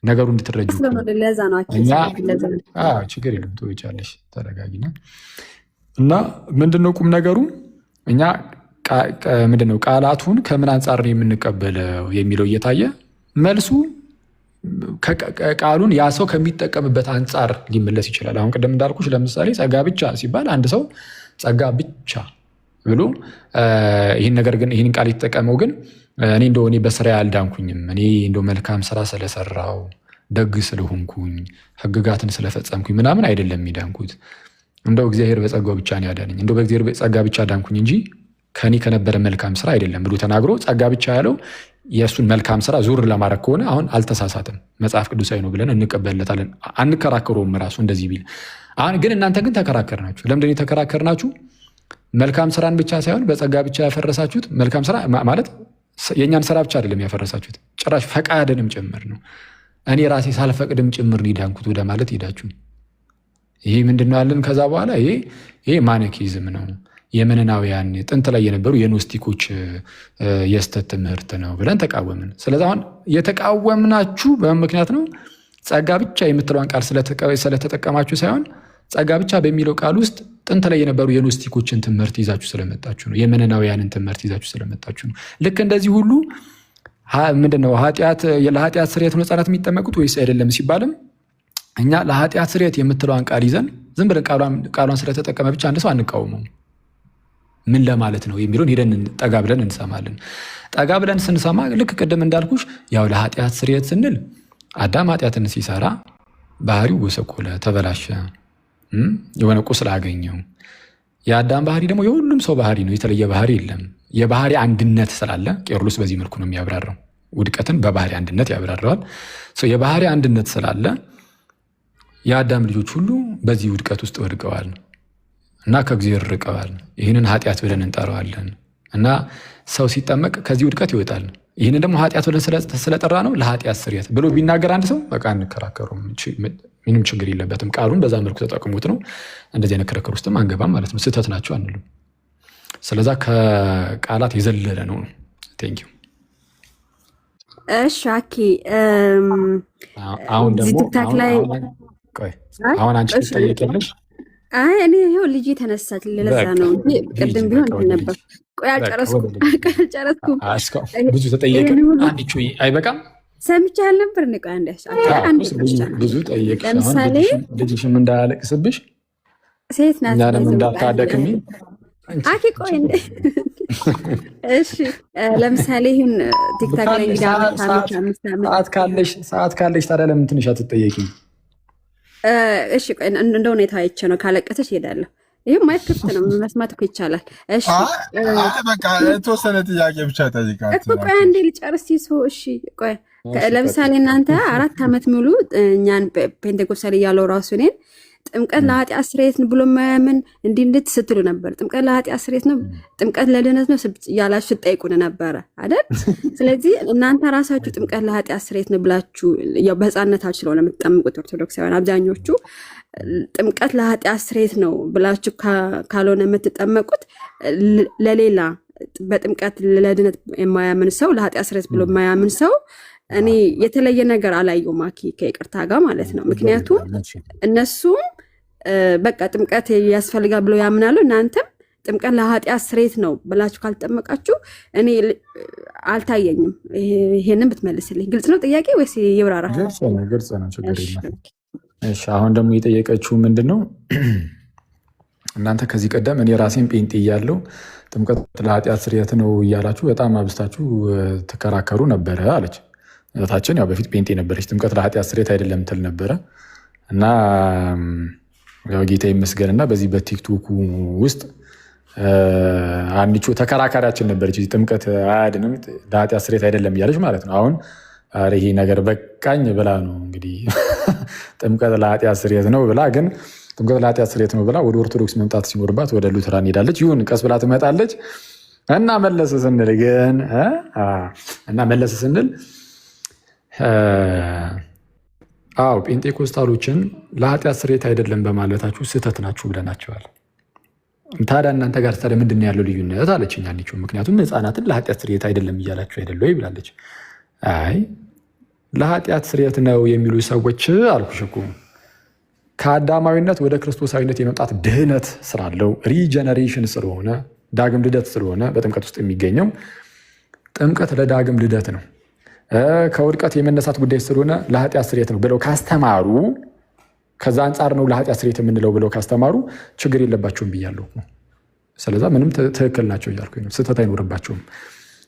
S2: ነገሩ እንድትረጁ ችግር የለም። ትወጫለሽ፣ ተረጋጊና እና ምንድነው ቁም ነገሩ? እኛ ምንድነው ቃላቱን ከምን አንጻር ነው የምንቀበለው የሚለው እየታየ መልሱ ቃሉን ያ ሰው ከሚጠቀምበት አንጻር ሊመለስ ይችላል። አሁን ቅድም እንዳልኩሽ ለምሳሌ ጸጋ ብቻ ሲባል አንድ ሰው ጸጋ ብቻ ብሎ ይህን ቃል የተጠቀመው ግን እኔ እንደው በስራ አልዳንኩኝም፣ እኔ እንደው መልካም ስራ ስለሰራው ደግ ስለሆንኩኝ ህግጋትን ስለፈጸምኩኝ ምናምን አይደለም የሚዳንኩት፣ እንደው እግዚአብሔር በጸጋው ብቻ ነው ያዳነኝ፣ እንደው በእግዚአብሔር ጸጋ ብቻ ዳንኩኝ እንጂ ከኔ ከነበረ መልካም ስራ አይደለም ብሎ ተናግሮ ጸጋ ብቻ ያለው የእሱን መልካም ስራ ዙር ለማድረግ ከሆነ አሁን አልተሳሳትም፣ መጽሐፍ ቅዱሳዊ ነው ብለን እንቀበልለታለን። አንከራከረውም ራሱ እንደዚህ ቢል። አሁን ግን እናንተ ግን ተከራከርናችሁ። ለምንድን ነው የተከራከርናችሁ? መልካም ስራን ብቻ ሳይሆን በጸጋ ብቻ ያፈረሳችሁት። መልካም ስራ ማለት የእኛን ስራ ብቻ አይደለም ያፈረሳችሁት፣ ጭራሽ ፈቃድንም ጭምር ነው። እኔ ራሴ ሳልፈቅድም ጭምር ዳንኩት ወደ ማለት ሄዳችሁ። ይሄ ምንድነው ያለን? ከዛ በኋላ ይሄ ማኒኪዝም ነው፣ የመነናውያን ጥንት ላይ የነበሩ የኖስቲኮች የስተት ትምህርት ነው ብለን ተቃወምን። ስለዚህ አሁን የተቃወምናችሁ በምክንያት ነው ጸጋ ብቻ የምትለዋን ቃል ስለተጠቀማችሁ ሳይሆን ጸጋ ብቻ በሚለው ቃል ውስጥ ጥንት ላይ የነበሩ የኖስቲኮችን ትምህርት ይዛችሁ ስለመጣችሁ ነው። የመነናውያንን ትምህርት ይዛችሁ ስለመጣችሁ ነው። ልክ እንደዚህ ሁሉ ምንድነው ለኃጢአት ስርየት ነው ህፃናት የሚጠመቁት ወይስ አይደለም ሲባልም እኛ ለኃጢአት ስርየት የምትለዋን ቃል ይዘን ዝም ብለን ቃሏን ስለተጠቀመ ብቻ አንድ ሰው አንቃወመው። ምን ለማለት ነው የሚለውን ሄደን ጠጋ ብለን እንሰማለን። ጠጋ ብለን ስንሰማ ልክ ቅድም እንዳልኩሽ ያው ለኃጢአት ስርየት ስንል አዳም ኃጢአትን ሲሰራ ባህሪው ጎሰቆለ፣ ተበላሸ፣ የሆነ ቁስል አገኘው። የአዳም ባህሪ ደግሞ የሁሉም ሰው ባህሪ ነው፣ የተለየ ባህሪ የለም። የባህሪ አንድነት ስላለ ቄርሎስ በዚህ መልኩ ነው የሚያብራራው። ውድቀትን በባህሪ አንድነት ያብራራዋል። የባህሪ አንድነት ስላለ የአዳም ልጆች ሁሉ በዚህ ውድቀት ውስጥ ወድቀዋል እና ከእግዚአብሔር ርቀዋል። ይህንን ኃጢአት ብለን እንጠራዋለን እና ሰው ሲጠመቅ ከዚህ ውድቀት ይወጣል። ይህንን ደግሞ ኃጢአት ብለን ስለጠራ ነው ለኃጢአት ስርየት ብሎ ቢናገር አንድ ሰው በቃ እንከራከሩም፣ ምንም ችግር የለበትም። ቃሉን በዛ መልኩ ተጠቅሞት ነው። እንደዚህ አይነት ክርክር ውስጥም አንገባም ማለት ነው። ስህተት ናቸው አንልም። ስለዛ ከቃላት የዘለለ ነው። ቴንኪው።
S6: እሺ አኬ
S2: አሁን ደግሞ
S6: ቲክታክ ላይ
S2: አሁን አንቺ ትጠየቂያለሽ።
S6: እኔ ይኸው ልጅ ተነሳች፣ ለዛ ነው እንጂ ቅድም ቢሆን እንትን ነበር። ቆይ አልጨረስኩም።
S2: ብዙ ተጠየቅን። አንድ ቹይ አይበቃም።
S6: ሰምቼ አልነበር። ቆይ
S2: ብዙ ጠየቅ። ለምሳሌ ልጅሽም እንዳያለቅስብሽ
S6: ሴት ናት፣
S2: እኛንም እንዳታደክሚ
S6: አኬ። ቆይ እሺ፣ ለምሳሌ ይሁን ቲክታክ ላይ
S2: ሰዓት ካለሽ ታዲያ ለምን ትንሽ አትጠየቂም?
S6: እሺ ቆይ እንደ ሁኔታ አይቼ ነው። ካለቀሰች እሄዳለሁ። ይህም ማየት ክፍት ነው፣ መስማት እኮ ይቻላል። እሺ
S3: በቃ የተወሰነ ጥያቄ ብቻ ጠይቃት
S6: እኮ። ቆይ አንዴ ልጨርስ ይሶ። እሺ ቆይ ለምሳሌ እናንተ 4 ዓመት ሙሉ እኛን ፔንቴኮስታል እያለው ራሱ እኔን ጥምቀት ለኃጢአት ስርየት ብሎ ማያምን እንዲህ ስትሉ ነበር። ጥምቀት ለኃጢአት ስርየት ነው፣ ጥምቀት ለድህነት ነው ያላችሁ ስትጠይቁን ነበረ አይደል? ስለዚህ እናንተ ራሳችሁ ጥምቀት ለኃጢአት ስርየት ነው ብላችሁ ያው በህፃነታችሁ ስለሆነ የምትጠምቁት ኦርቶዶክሳውያን አብዛኞቹ ጥምቀት ለኃጢአት ስርየት ነው ብላችሁ ካልሆነ የምትጠመቁት ለሌላ በጥምቀት ለድነት የማያምን ሰው ለኃጢአት ስርየት ብሎ የማያምን ሰው እኔ የተለየ ነገር አላየሁም ማኪ ከይቅርታ ጋር ማለት ነው። ምክንያቱም እነሱም በቃ ጥምቀት ያስፈልጋል ብለው ያምናሉ። እናንተም ጥምቀት ለኃጢአት ስርየት ነው ብላችሁ ካልጠመቃችሁ እኔ አልታየኝም። ይሄንን ብትመልስልኝ። ግልጽ ነው ጥያቄ ወይስ ይብራራ?
S2: ግልጽ ነው፣ ችግር የለም። እሺ አሁን ደግሞ የጠየቀችው ምንድነው? እናንተ ከዚህ ቀደም እኔ ራሴን ጴንጤ እያለሁ ጥምቀት ለኃጢአት ስርየት ነው እያላችሁ በጣም አብስታችሁ ትከራከሩ ነበረ አለች። እህታችን ያው በፊት ጴንጤ ነበረች። ጥምቀት ለኃጢአት ስርየት አይደለም ትል ነበረ እና ያው ጌታ ይመስገንና በዚህ በቲክቶኩ ውስጥ አንቺ ተከራካሪያችን ነበረች። ጥምቀት አያድንም ለኃጢአት ስርየት አይደለም እያለች ማለት ነው። አሁን ይሄ ነገር በቃኝ ብላ ነው እንግዲህ ጥምቀት ለኃጢአት ስርየት ነው ብላ፣ ግን ጥምቀት ለኃጢአት ስርየት ነው ብላ ወደ ኦርቶዶክስ መምጣት ሲኖርባት ወደ ሉተራን ሄዳለች። ይሁን ቀስ ብላ ትመጣለች እና መለስ ስንል ግን አዎ ጴንጤኮስታሎችን ለኃጢአት ስርየት አይደለም በማለታችሁ ስህተት ናችሁ ብለናቸዋል። ታዲያ እናንተ ጋር ታዲያ ምንድን ነው ያለው ልዩነት አለችኝ አንቺ። ምክንያቱም ህፃናትን ለኃጢአት ስርየት አይደለም እያላችሁ አይደለ ወይ ብላለች። አይ ለኃጢአት ስርየት ነው የሚሉ ሰዎች አልኩሽ እኮ ከአዳማዊነት ወደ ክርስቶሳዊነት የመምጣት ድህነት ስላለው ሪጀነሬሽን ስለሆነ ዳግም ልደት ስለሆነ በጥምቀት ውስጥ የሚገኘው ጥምቀት ለዳግም ልደት ነው፣ ከውድቀት የመነሳት ጉዳይ ስለሆነ ለኃጢአት ስርየት ነው ብለው ካስተማሩ፣ ከዛ አንጻር ነው ለኃጢአት ስርየት የምንለው ብለው ካስተማሩ ችግር የለባቸውም ብያለሁ። ስለዛ ምንም ትክክል ናቸው እያልኩኝ ነው፣ ስህተት አይኖርባቸውም።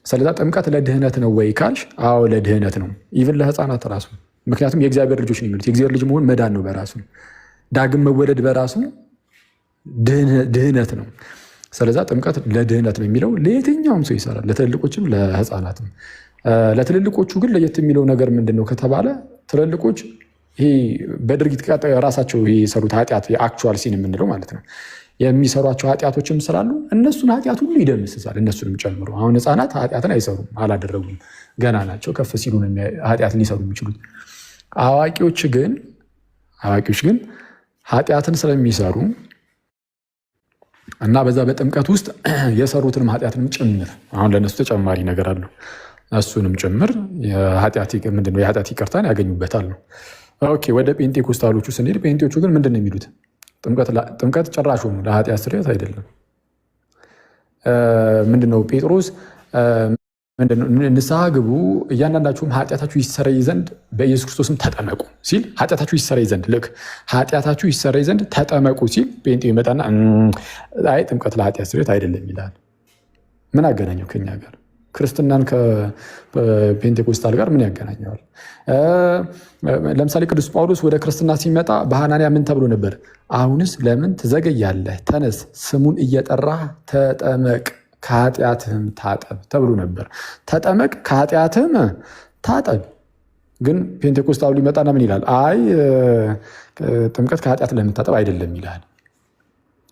S2: ስለዛ ጥምቀት ለድህነት ነው ወይ ካልሽ፣ አዎ ለድህነት ነው፣ ኢቭን ለህፃናት ራሱ። ምክንያቱም የእግዚአብሔር ልጆች ነው የሚሉት። የእግዚአብሔር ልጅ መሆን መዳን ነው በራሱ፣ ዳግም መወለድ በራሱ ድህነት ነው። ስለዛ ጥምቀት ለድህነት ነው የሚለው ለየትኛውም ሰው ይሰራል፣ ለትልልቆችም ለህፃናትም። ለትልልቆቹ ግን ለየት የሚለው ነገር ምንድን ነው ከተባለ ትልልቆች ይሄ በድርጊት ራሳቸው የሰሩት ኃጢአት የአክቹዋል ሲን የምንለው ማለት ነው የሚሰሯቸው ኃጢአቶችም ስላሉ እነሱን ኃጢአት ሁሉ ይደመስሳል፣ እነሱንም ጨምሮ። አሁን ህፃናት ኃጢአትን አይሰሩም፣ አላደረጉም፣ ገና ናቸው። ከፍ ሲሉ ኃጢአትን ሊሰሩ የሚችሉት። አዋቂዎች ግን ኃጢአትን ስለሚሰሩ እና በዛ በጥምቀት ውስጥ የሰሩትንም ኃጢአትንም ጭምር አሁን ለእነሱ ተጨማሪ ነገር አለው፣ እሱንም ጭምር የኃጢአት ይቅርታን ያገኙበታል ነው። ኦኬ ወደ ጴንጤኮስታሎቹ ስንሄድ ጴንጤዎቹ ግን ምንድን ነው የሚሉት? ጥምቀት ጭራሽ ሆኑ ለኃጢአት ስርየት አይደለም። ምንድነው ጴጥሮስ ንስሐ ግቡ እያንዳንዳችሁም ኃጢአታችሁ ይሰረይ ዘንድ በኢየሱስ ክርስቶስም ተጠመቁ ሲል፣ ኃጢአታችሁ ይሰረይ ዘንድ ልክ ኃጢአታችሁ ይሰረይ ዘንድ ተጠመቁ ሲል ጴንጤው ይመጣና አይ ጥምቀት ለኃጢአት ስርየት አይደለም ይላል። ምን አገናኘው ከኛ ጋር? ክርስትናን ከፔንቴኮስታል ጋር ምን ያገናኘዋል? ለምሳሌ ቅዱስ ጳውሎስ ወደ ክርስትና ሲመጣ በሐናንያ ምን ተብሎ ነበር? አሁንስ ለምን ትዘገያለህ? ተነስ፣ ስሙን እየጠራህ ተጠመቅ፣ ከኃጢአትህም ታጠብ ተብሎ ነበር። ተጠመቅ፣ ከኃጢአትህም ታጠብ። ግን ፔንቴኮስታሉ ሊመጣና ምን ይላል? አይ ጥምቀት ከኃጢአት ለምታጠብ አይደለም ይላል።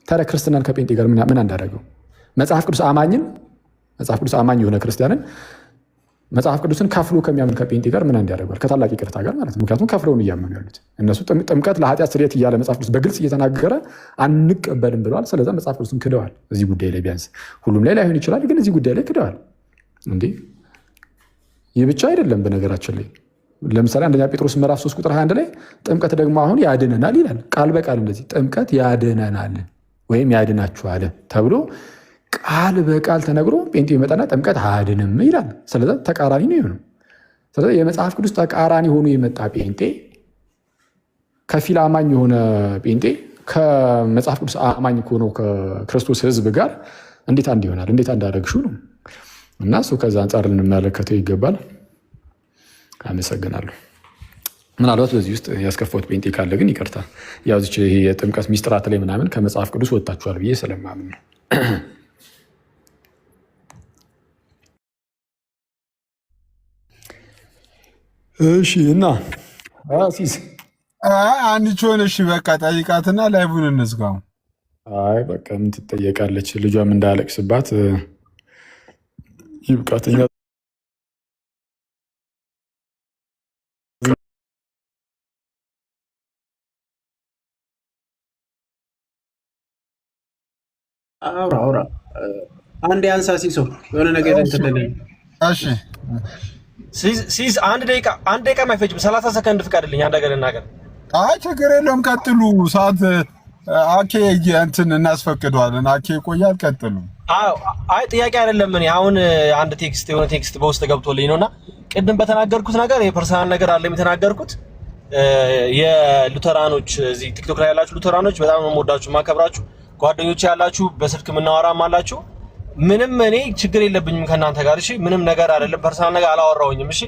S2: ታዲያ ክርስትናን ከጴንጤ ጋር ምን እንዳደረገው? መጽሐፍ ቅዱስ አማኝ የሆነ ክርስቲያንን መጽሐፍ ቅዱስን ከፍሎ ከሚያምን ከጴንጤ ጋር ምን እንዲያደርጓል? ከታላቅ ይቅርታ ጋር ማለት ነው። ምክንያቱም ከፍለውን እያመኑ ያሉት እነሱ ጥምቀት ለኃጢአት ስርየት እያለ መጽሐፍ ቅዱስ በግልጽ እየተናገረ አንቀበልም ብለዋል። ስለዛ መጽሐፍ ቅዱስን ክደዋል። እዚህ ጉዳይ ላይ ቢያንስ ሁሉም ላይ ላይሆን ይችላል፣ ግን እዚህ ጉዳይ ላይ ክደዋል። እንዴ ይህ ብቻ አይደለም። በነገራችን ላይ ለምሳሌ አንደኛ ጴጥሮስ ምዕራፍ 3 ቁጥር 21 ላይ ጥምቀት ደግሞ አሁን ያድነናል ይላል። ቃል በቃል እንደዚህ ጥምቀት ያድነናል ወይም ያድናችኋል ተብሎ ቃል በቃል ተነግሮ ጴንጤ ይመጣና ጥምቀት አያድንም ይላል። ስለዚ ተቃራኒ ነው የሆነው። ስለዚ የመጽሐፍ ቅዱስ ተቃራኒ ሆኖ የመጣ ጴንጤ፣ ከፊል አማኝ የሆነ ጴንጤ ከመጽሐፍ ቅዱስ አማኝ ከሆነው ከክርስቶስ ሕዝብ ጋር እንዴት አንድ ይሆናል? እንዴት አንዳደረግሹ ነው። እና እሱ ከዛ አንጻር ልንመለከተው ይገባል። አመሰግናለሁ። ምናልባት በዚህ ውስጥ ያስከፋሁት ጴንጤ ካለ ግን ይቅርታ። ያው የጥምቀት ሚስጥራት ላይ ምናምን ከመጽሐፍ ቅዱስ ወጥታችኋል ብዬ ስለማምን ነው። እሺ እና ሲስ
S4: አንቺ ሆነሽ በቃ ጠይቃትና ላይቡን እንዝጋው።
S2: አይ በቃ ምን ትጠየቃለች? ልጇም እንዳለቅስባት ይብቃትኛ።
S5: አውራ አንድ ያንሳ ሲሶ የሆነ ነገር እንትልልኝ።
S3: እሺ
S1: ሲስ አንድ ደቂቃ ማይፈጅም 30 ሰከንድ ፍቀድልኝ አንድ ነገር ልናገር።
S3: አይ ችግር የለውም ቀጥሉ። ሰዓት አኬ እንትን እናስፈቅደዋለን። አኬ ቆያል ቀጥሉ።
S1: አይ ጥያቄ አይደለም። እኔ አሁን አንድ የሆነ ቴክስት በውስጥ ገብቶልኝ ነውና ቅድም በተናገርኩት ነገር የፐርሰናል ነገር አለ የተናገርኩት። የሉተራኖች እዚህ ቲክቶክ ላይ ያላችሁ ሉተራኖች በጣም ነው የምወዳችሁ ማከብራችሁ። ጓደኞቼ ያላችሁ በስልክ የምናወራም አላችሁ። ምንም እኔ ችግር የለብኝም ከናንተ ጋር እሺ። ምንም ነገር አይደለም፣ ፐርሰናል ነገር አላወራሁኝም እሺ።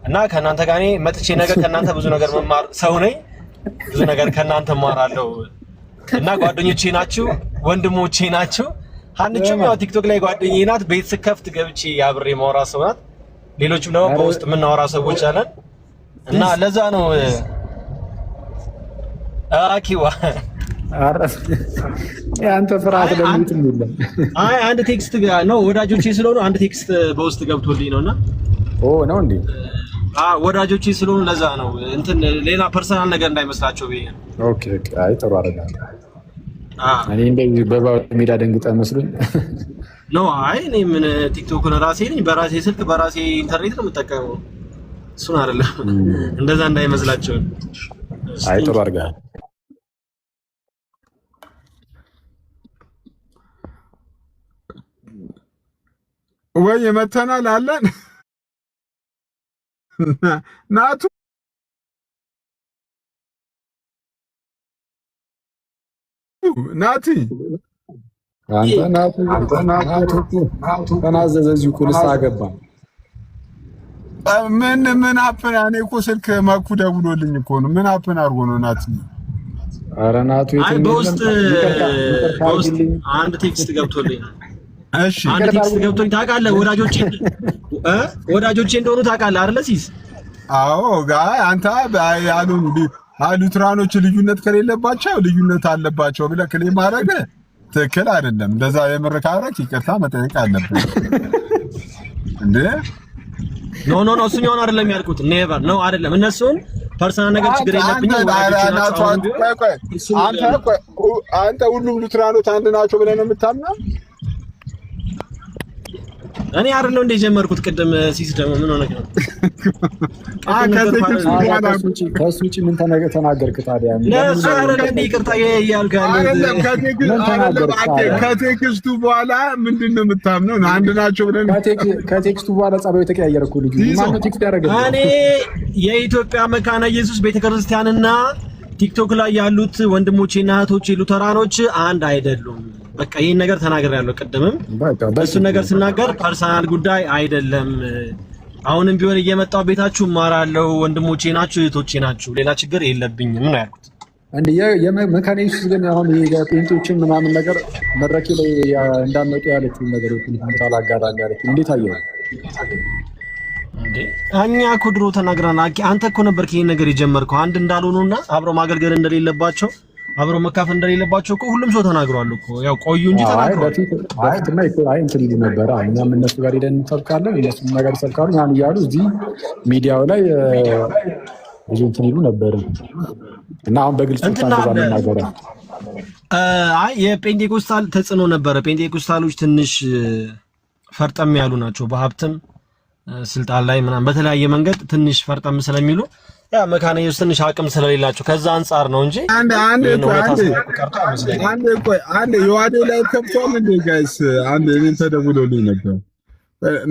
S1: እና ከናንተ ጋር እኔ መጥቼ ነገር ከናንተ ብዙ ነገር መማር ሰው ነኝ። ብዙ ነገር ከናንተ እማራለሁ። እና ጓደኞቼ ናችሁ፣ ወንድሞቼ ናችሁ። ሀንቹም ያው ቲክቶክ ላይ ጓደኛዬ ናት። ቤት ስከፍት ገብቼ አብሬ ማውራ ሰው ናት። ሌሎችም ደግሞ በውስጥ የምናወራ ሰዎች አለን። እና ለዛ ነው አኪዋ
S2: አረፍ ያንተ ፍርሃት ለምንድን ነው?
S1: አይ አንድ ቴክስት ነው ወዳጆቼ ስለሆኑ አንድ ቴክስት በውስጥ ገብቶልኝ ነውና
S2: ነው እንዴ?
S1: ወዳጆቼ ስለሆኑ ለዛ ነው እንትን ሌላ ፐርሰናል ነገር እንዳይመስላቸው ብዬ።
S2: ኦኬ አይ ጥሩ አይደለም። እኔ እንደዚህ በባው ሜዳ ደንግጣ መስሎኝ
S1: ነው። አይ እኔ ምን ቲክቶክን ራሴ ነኝ በራሴ ስልክ በራሴ ኢንተርኔት ነው የምጠቀመው። እሱን አይደለም እንደዛ እንዳይመስላቸው።
S2: አይ ጥሩ አድርገሃል።
S4: ወይ መተናል አለን ናቱ ናቲ
S2: አንተ ናቱ ተናዘዘ እዚሁ እኮ ንስሓ ገባ።
S4: ምን አፕን እኔ እኮ ስልክ መኩ ደውሎልኝ እኮ ነው። ምን አፕን አድርጎ ነው ናቲ?
S2: ኧረ ናቱ
S1: በውስጥ አንድ ቴክስት ገብቶልኝ
S4: እሺ
S1: አንድ ቴክስት ገብቶኝ ታውቃለህ? ወዳጆቼ እንደሆኑ ታውቃለህ አይደለ ሲስ?
S4: አዎ ጋር አንተ ያሉን ሉትራኖች ልዩነት ከሌለባቸው ልዩነት አለባቸው ብለህ ክሌም ማድረግ ትክክል አይደለም። እንደዛ የምርካረክ ይቅርታ መጠየቅ አለብን እንዴ?
S1: ኖ እሱኛውን አይደለም ያልኩት። ኔቨር ነው አይደለም። እነሱን ፐርሰናል ነገር ችግር የለብኝም።
S4: አንተ ሁሉም ሉትራኖች አንድ ናቸው ብለህ ነው የምታምነው?
S1: እኔ አይደለም እንደ ጀመርኩት ቅድም ሲስ ደግሞ ምን ሆነ ነው?
S2: ከሱ ውጪ ምን ተናገርክ ታዲያ?
S1: ለሱ አይደለም ይቅርታ ያልኩ
S4: አይደለም። ከቴክስቱ በኋላ ምንድነው የምታምነው? አንድ ናቸው ብለን
S2: ከቴክስቱ በኋላ ጸባዩ ተቀያየረ እኮ ልጁ። ማነው ቴክስት ያደረገው?
S1: እኔ የኢትዮጵያ መካነ ኢየሱስ ቤተክርስቲያንና ቲክቶክ ላይ ያሉት ወንድሞቼና እህቶቼ ሉተራኖች አንድ አይደሉም። በቃ ይሄን ነገር ተናግሬያለሁ። ቅድምም እሱ ነገር ስናገር ፐርሰናል ጉዳይ አይደለም። አሁንም ቢሆን እየመጣው ቤታችሁ እማራለሁ። ወንድሞቼ ናችሁ፣ እህቶቼ ናችሁ። ሌላ ችግር የለብኝም ነው ያልኩት።
S2: እንዴ የመካነ ኢየሱስ ግን አሁን የጴንጤዎችን ምናምን ነገር መድረኬ ላይ እንዳመጡ ያለችውን ነገሮች ታላጋራኝ ያለችው እንዴት አየው?
S1: እንዴ እኛ እኮ ድሮ ተናግረናል። አንተ እኮ ነበርክ ይሄን ነገር የጀመርከው። አንድ እንዳልሆኑና አብሮ ማገልገል እንደሌለባቸው አብሮ መካፈል እንደሌለባቸው እኮ ሁሉም ሰው ተናግሯል እኮ። ያው ቆዩ እንጂ ተናግሯል።
S2: በፊትማ አይ እንትን ይሉ ነበር። እኛም እነሱ ጋር ሄደን እንሰብካለን፣ እነሱም ነገር ይሰብካሉ። ያን እያሉ እዚህ ሚዲያው ላይ ብዙ እንትን ይሉ ነበር እና አሁን በግልጽ ተናገረ።
S1: አይ የጴንጤኮስታል ተጽዕኖ ነበረ። ጴንጤኮስታሎች ትንሽ ፈርጠም ያሉ ናቸው በሀብትም ስልጣን ላይ ምናምን በተለያየ መንገድ ትንሽ ፈርጠም ስለሚሉ ያ መካነ ኢየሱስ ትንሽ አቅም ስለሌላቸው ከዛ አንፃር ነው እንጂ
S4: አንድ የዋዴ ላይ ከብቷል እንዴ ጋይስ? አንድ እኔን ተደውሎልኝ ነበር።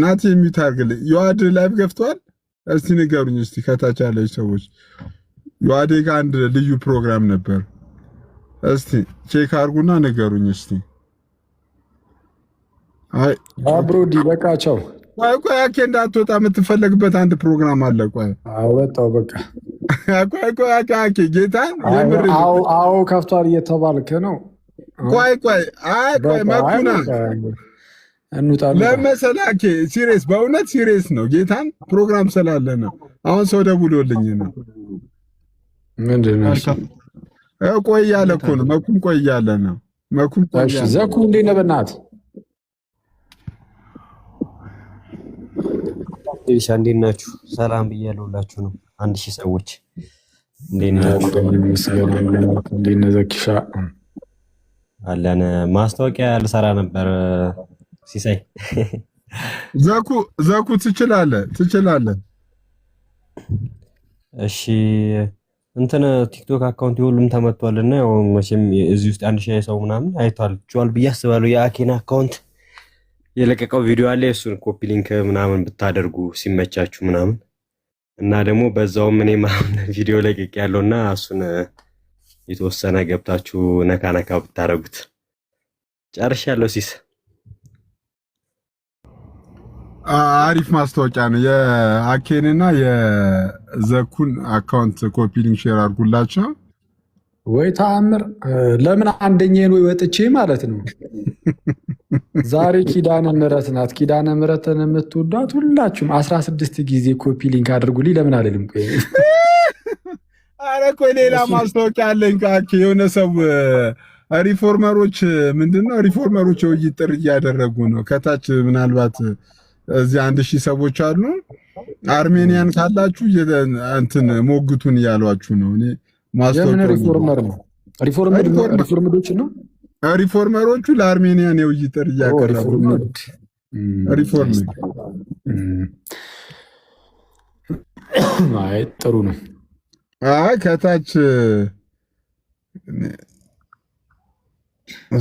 S4: ናቲ የሚታርግልኝ የዋዴ ላይ ገብቷል። እስቲ ንገሩኝ እስቲ ከታች ያለች ሰዎች የዋዴ ጋር አንድ ልዩ ፕሮግራም ነበር። እስቲ ቼክ አድርጉና ንገሩኝ እስቲ። አይ
S2: አብሮዲ በቃቸው።
S4: ቆይ ያኬ እንዳትወጣ የምትፈለግበት አንድ ፕሮግራም አለ። ቆይ
S2: አወጣው በቃ
S4: ቆይ ያኬ ጌታን
S2: አዎ ከፍቷል እየተባልክ ነው።
S4: ቆይ መኩና
S2: እንውጣለን
S4: ለመሰላኬ ሲሪየስ፣ በእውነት ሲሪየስ ነው። ጌታን ፕሮግራም ስላለ ነው። አሁን ሰው ደውሎልኝ ነው።
S2: ምንድን ነው?
S4: ቆይ ያለ እኮ ነው። መኩም ቆይ ያለ ነው። መኩም ቆይ ያለ
S2: ዘኩ እንዴት ነህ? በእናትህ
S7: ዲሻ እንዴት ናችሁ? ሰላም ብያለሁላችሁ ነው 1000 ሰዎች እንዴት ናችሁ?
S2: እንዴት ነህ ዘኪሻ?
S7: አለን። ማስታወቂያ ልሰራ ነበር ሲሳይ።
S3: ዘኩ ትችላለህ።
S7: እሺ እንትን ቲክቶክ አካውንት ሁሉም ተመቷልና ያው መቼም እዚህ ውስጥ 1000 ሰው ምናምን አይቷል ብዬ አስባለሁ። የአኬን አካውንት የለቀቀው ቪዲዮ አለ። እሱን ኮፒ ሊንክ ምናምን ብታደርጉ ሲመቻችሁ ምናምን እና ደግሞ በዛውም እኔ ምናምን ቪዲዮ ለቅቄ ያለውና እሱን የተወሰነ ገብታችሁ ነካ ብታረጉት ጨርሻለሁ። ሲስ
S3: አሪፍ ማስታወቂያ ነው። የአኬንና የዘኩን አካውንት ኮፒ ሊንክ ሼር አድርጉላቸው።
S2: ወይ ተአምር! ለምን አንደኛዬን ወይ ወጥቼ ማለት ነው። ዛሬ ኪዳነ ምሕረት ናት። ኪዳነ ምሕረትን የምትወዷት ሁላችሁም 16 ጊዜ ኮፒ ሊንክ አድርጉልኝ። ለምን አልልም? ቆይ
S3: አረ ቆይ ሌላ ማስታወቂያ አለኝ። ከአኬ የሆነ ሰው ሪፎርመሮች ምንድነው ሪፎርመሮች የውይይት ጥሪ እያደረጉ ነው። ከታች ምናልባት እዚህ 1000 ሰዎች አሉ። አርሜኒያን ካላችሁ እንትን ሞግቱን እያሏችሁ ነው። እኔ ማስታወቂያ
S2: ሪፎርመር ነው ሪፎርመሮች ነው።
S3: ሪፎርመሮቹ ለአርሜኒያን የውይይት ጥሪ እያቀረቡ ነው። ሪፎርመር
S2: አይ ጥሩ ነው።
S3: አይ ከታች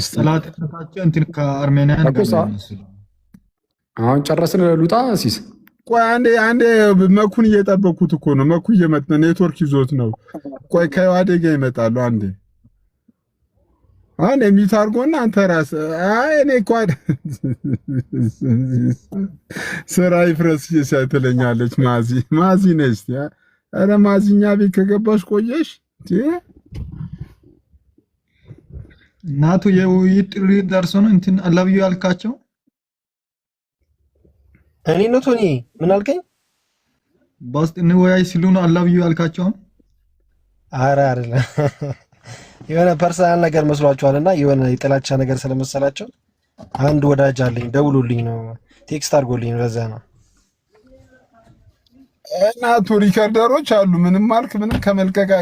S8: ሰላት ተታቸው እንትን ከአርሜኒያን ጋር
S2: አሁን ጨረስን። ለሉጣ ሲስ
S3: ቆይ አንዴ መኩን እየጠበኩት እኮ ነው። መኩ እየመጣ ኔትወርክ ይዞት ነው። ቆይ ከዋዴ ጋር ይመጣሉ። አንዴ ሚት አድርጎና አንተ ራስህ እኔ እኮ ስራ ይፍረስ ትለኛለች። ማዚ ነች። ኧረ ማዚኛ ቤት ከገባሽ ቆየሽ።
S8: እናቱ የውይይት ጥሪ ደርሶ ነው እንትን አላብዩ ያልካቸው።
S1: እኔ ነው ቶኒ ምን አልከኝ?
S8: በውስጥ እንወያይ ሲሉ ነው አላብዩ ያልካቸው።
S1: ኧረ አይደለም የሆነ ፐርሰናል ነገር መስሏቸዋልና የሆነ የጥላቻ ነገር ስለመሰላቸው አንድ ወዳጅ አለኝ ደውሎልኝ ነው ቴክስት አድርጎልኝ ነው። ለዛ ነው
S3: እናቱ ሪከርደሮች አሉ። ምንም ማልክ ምንም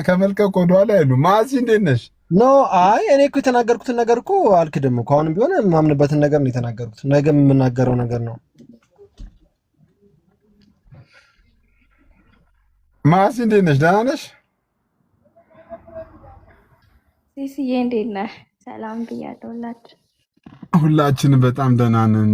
S3: ከመልቀቅ ወደኋላ አይሉ። ማዚ እንዴት ነሽ?
S1: ኖ አይ እኔ እኮ የተናገርኩትን ነገር እኮ አልክድም እኮ። አሁንም ቢሆን የማምንበትን ነገር ነው የተናገርኩት። ነገም የምናገረው ነገር ነው።
S3: ማዚ እንዴት ነሽ? ደህና ነሽ?
S9: ሲስዬ እንዴት ነህ? ሰላም ብያለሁ።
S3: ሁላችንም በጣም ደህና ነን።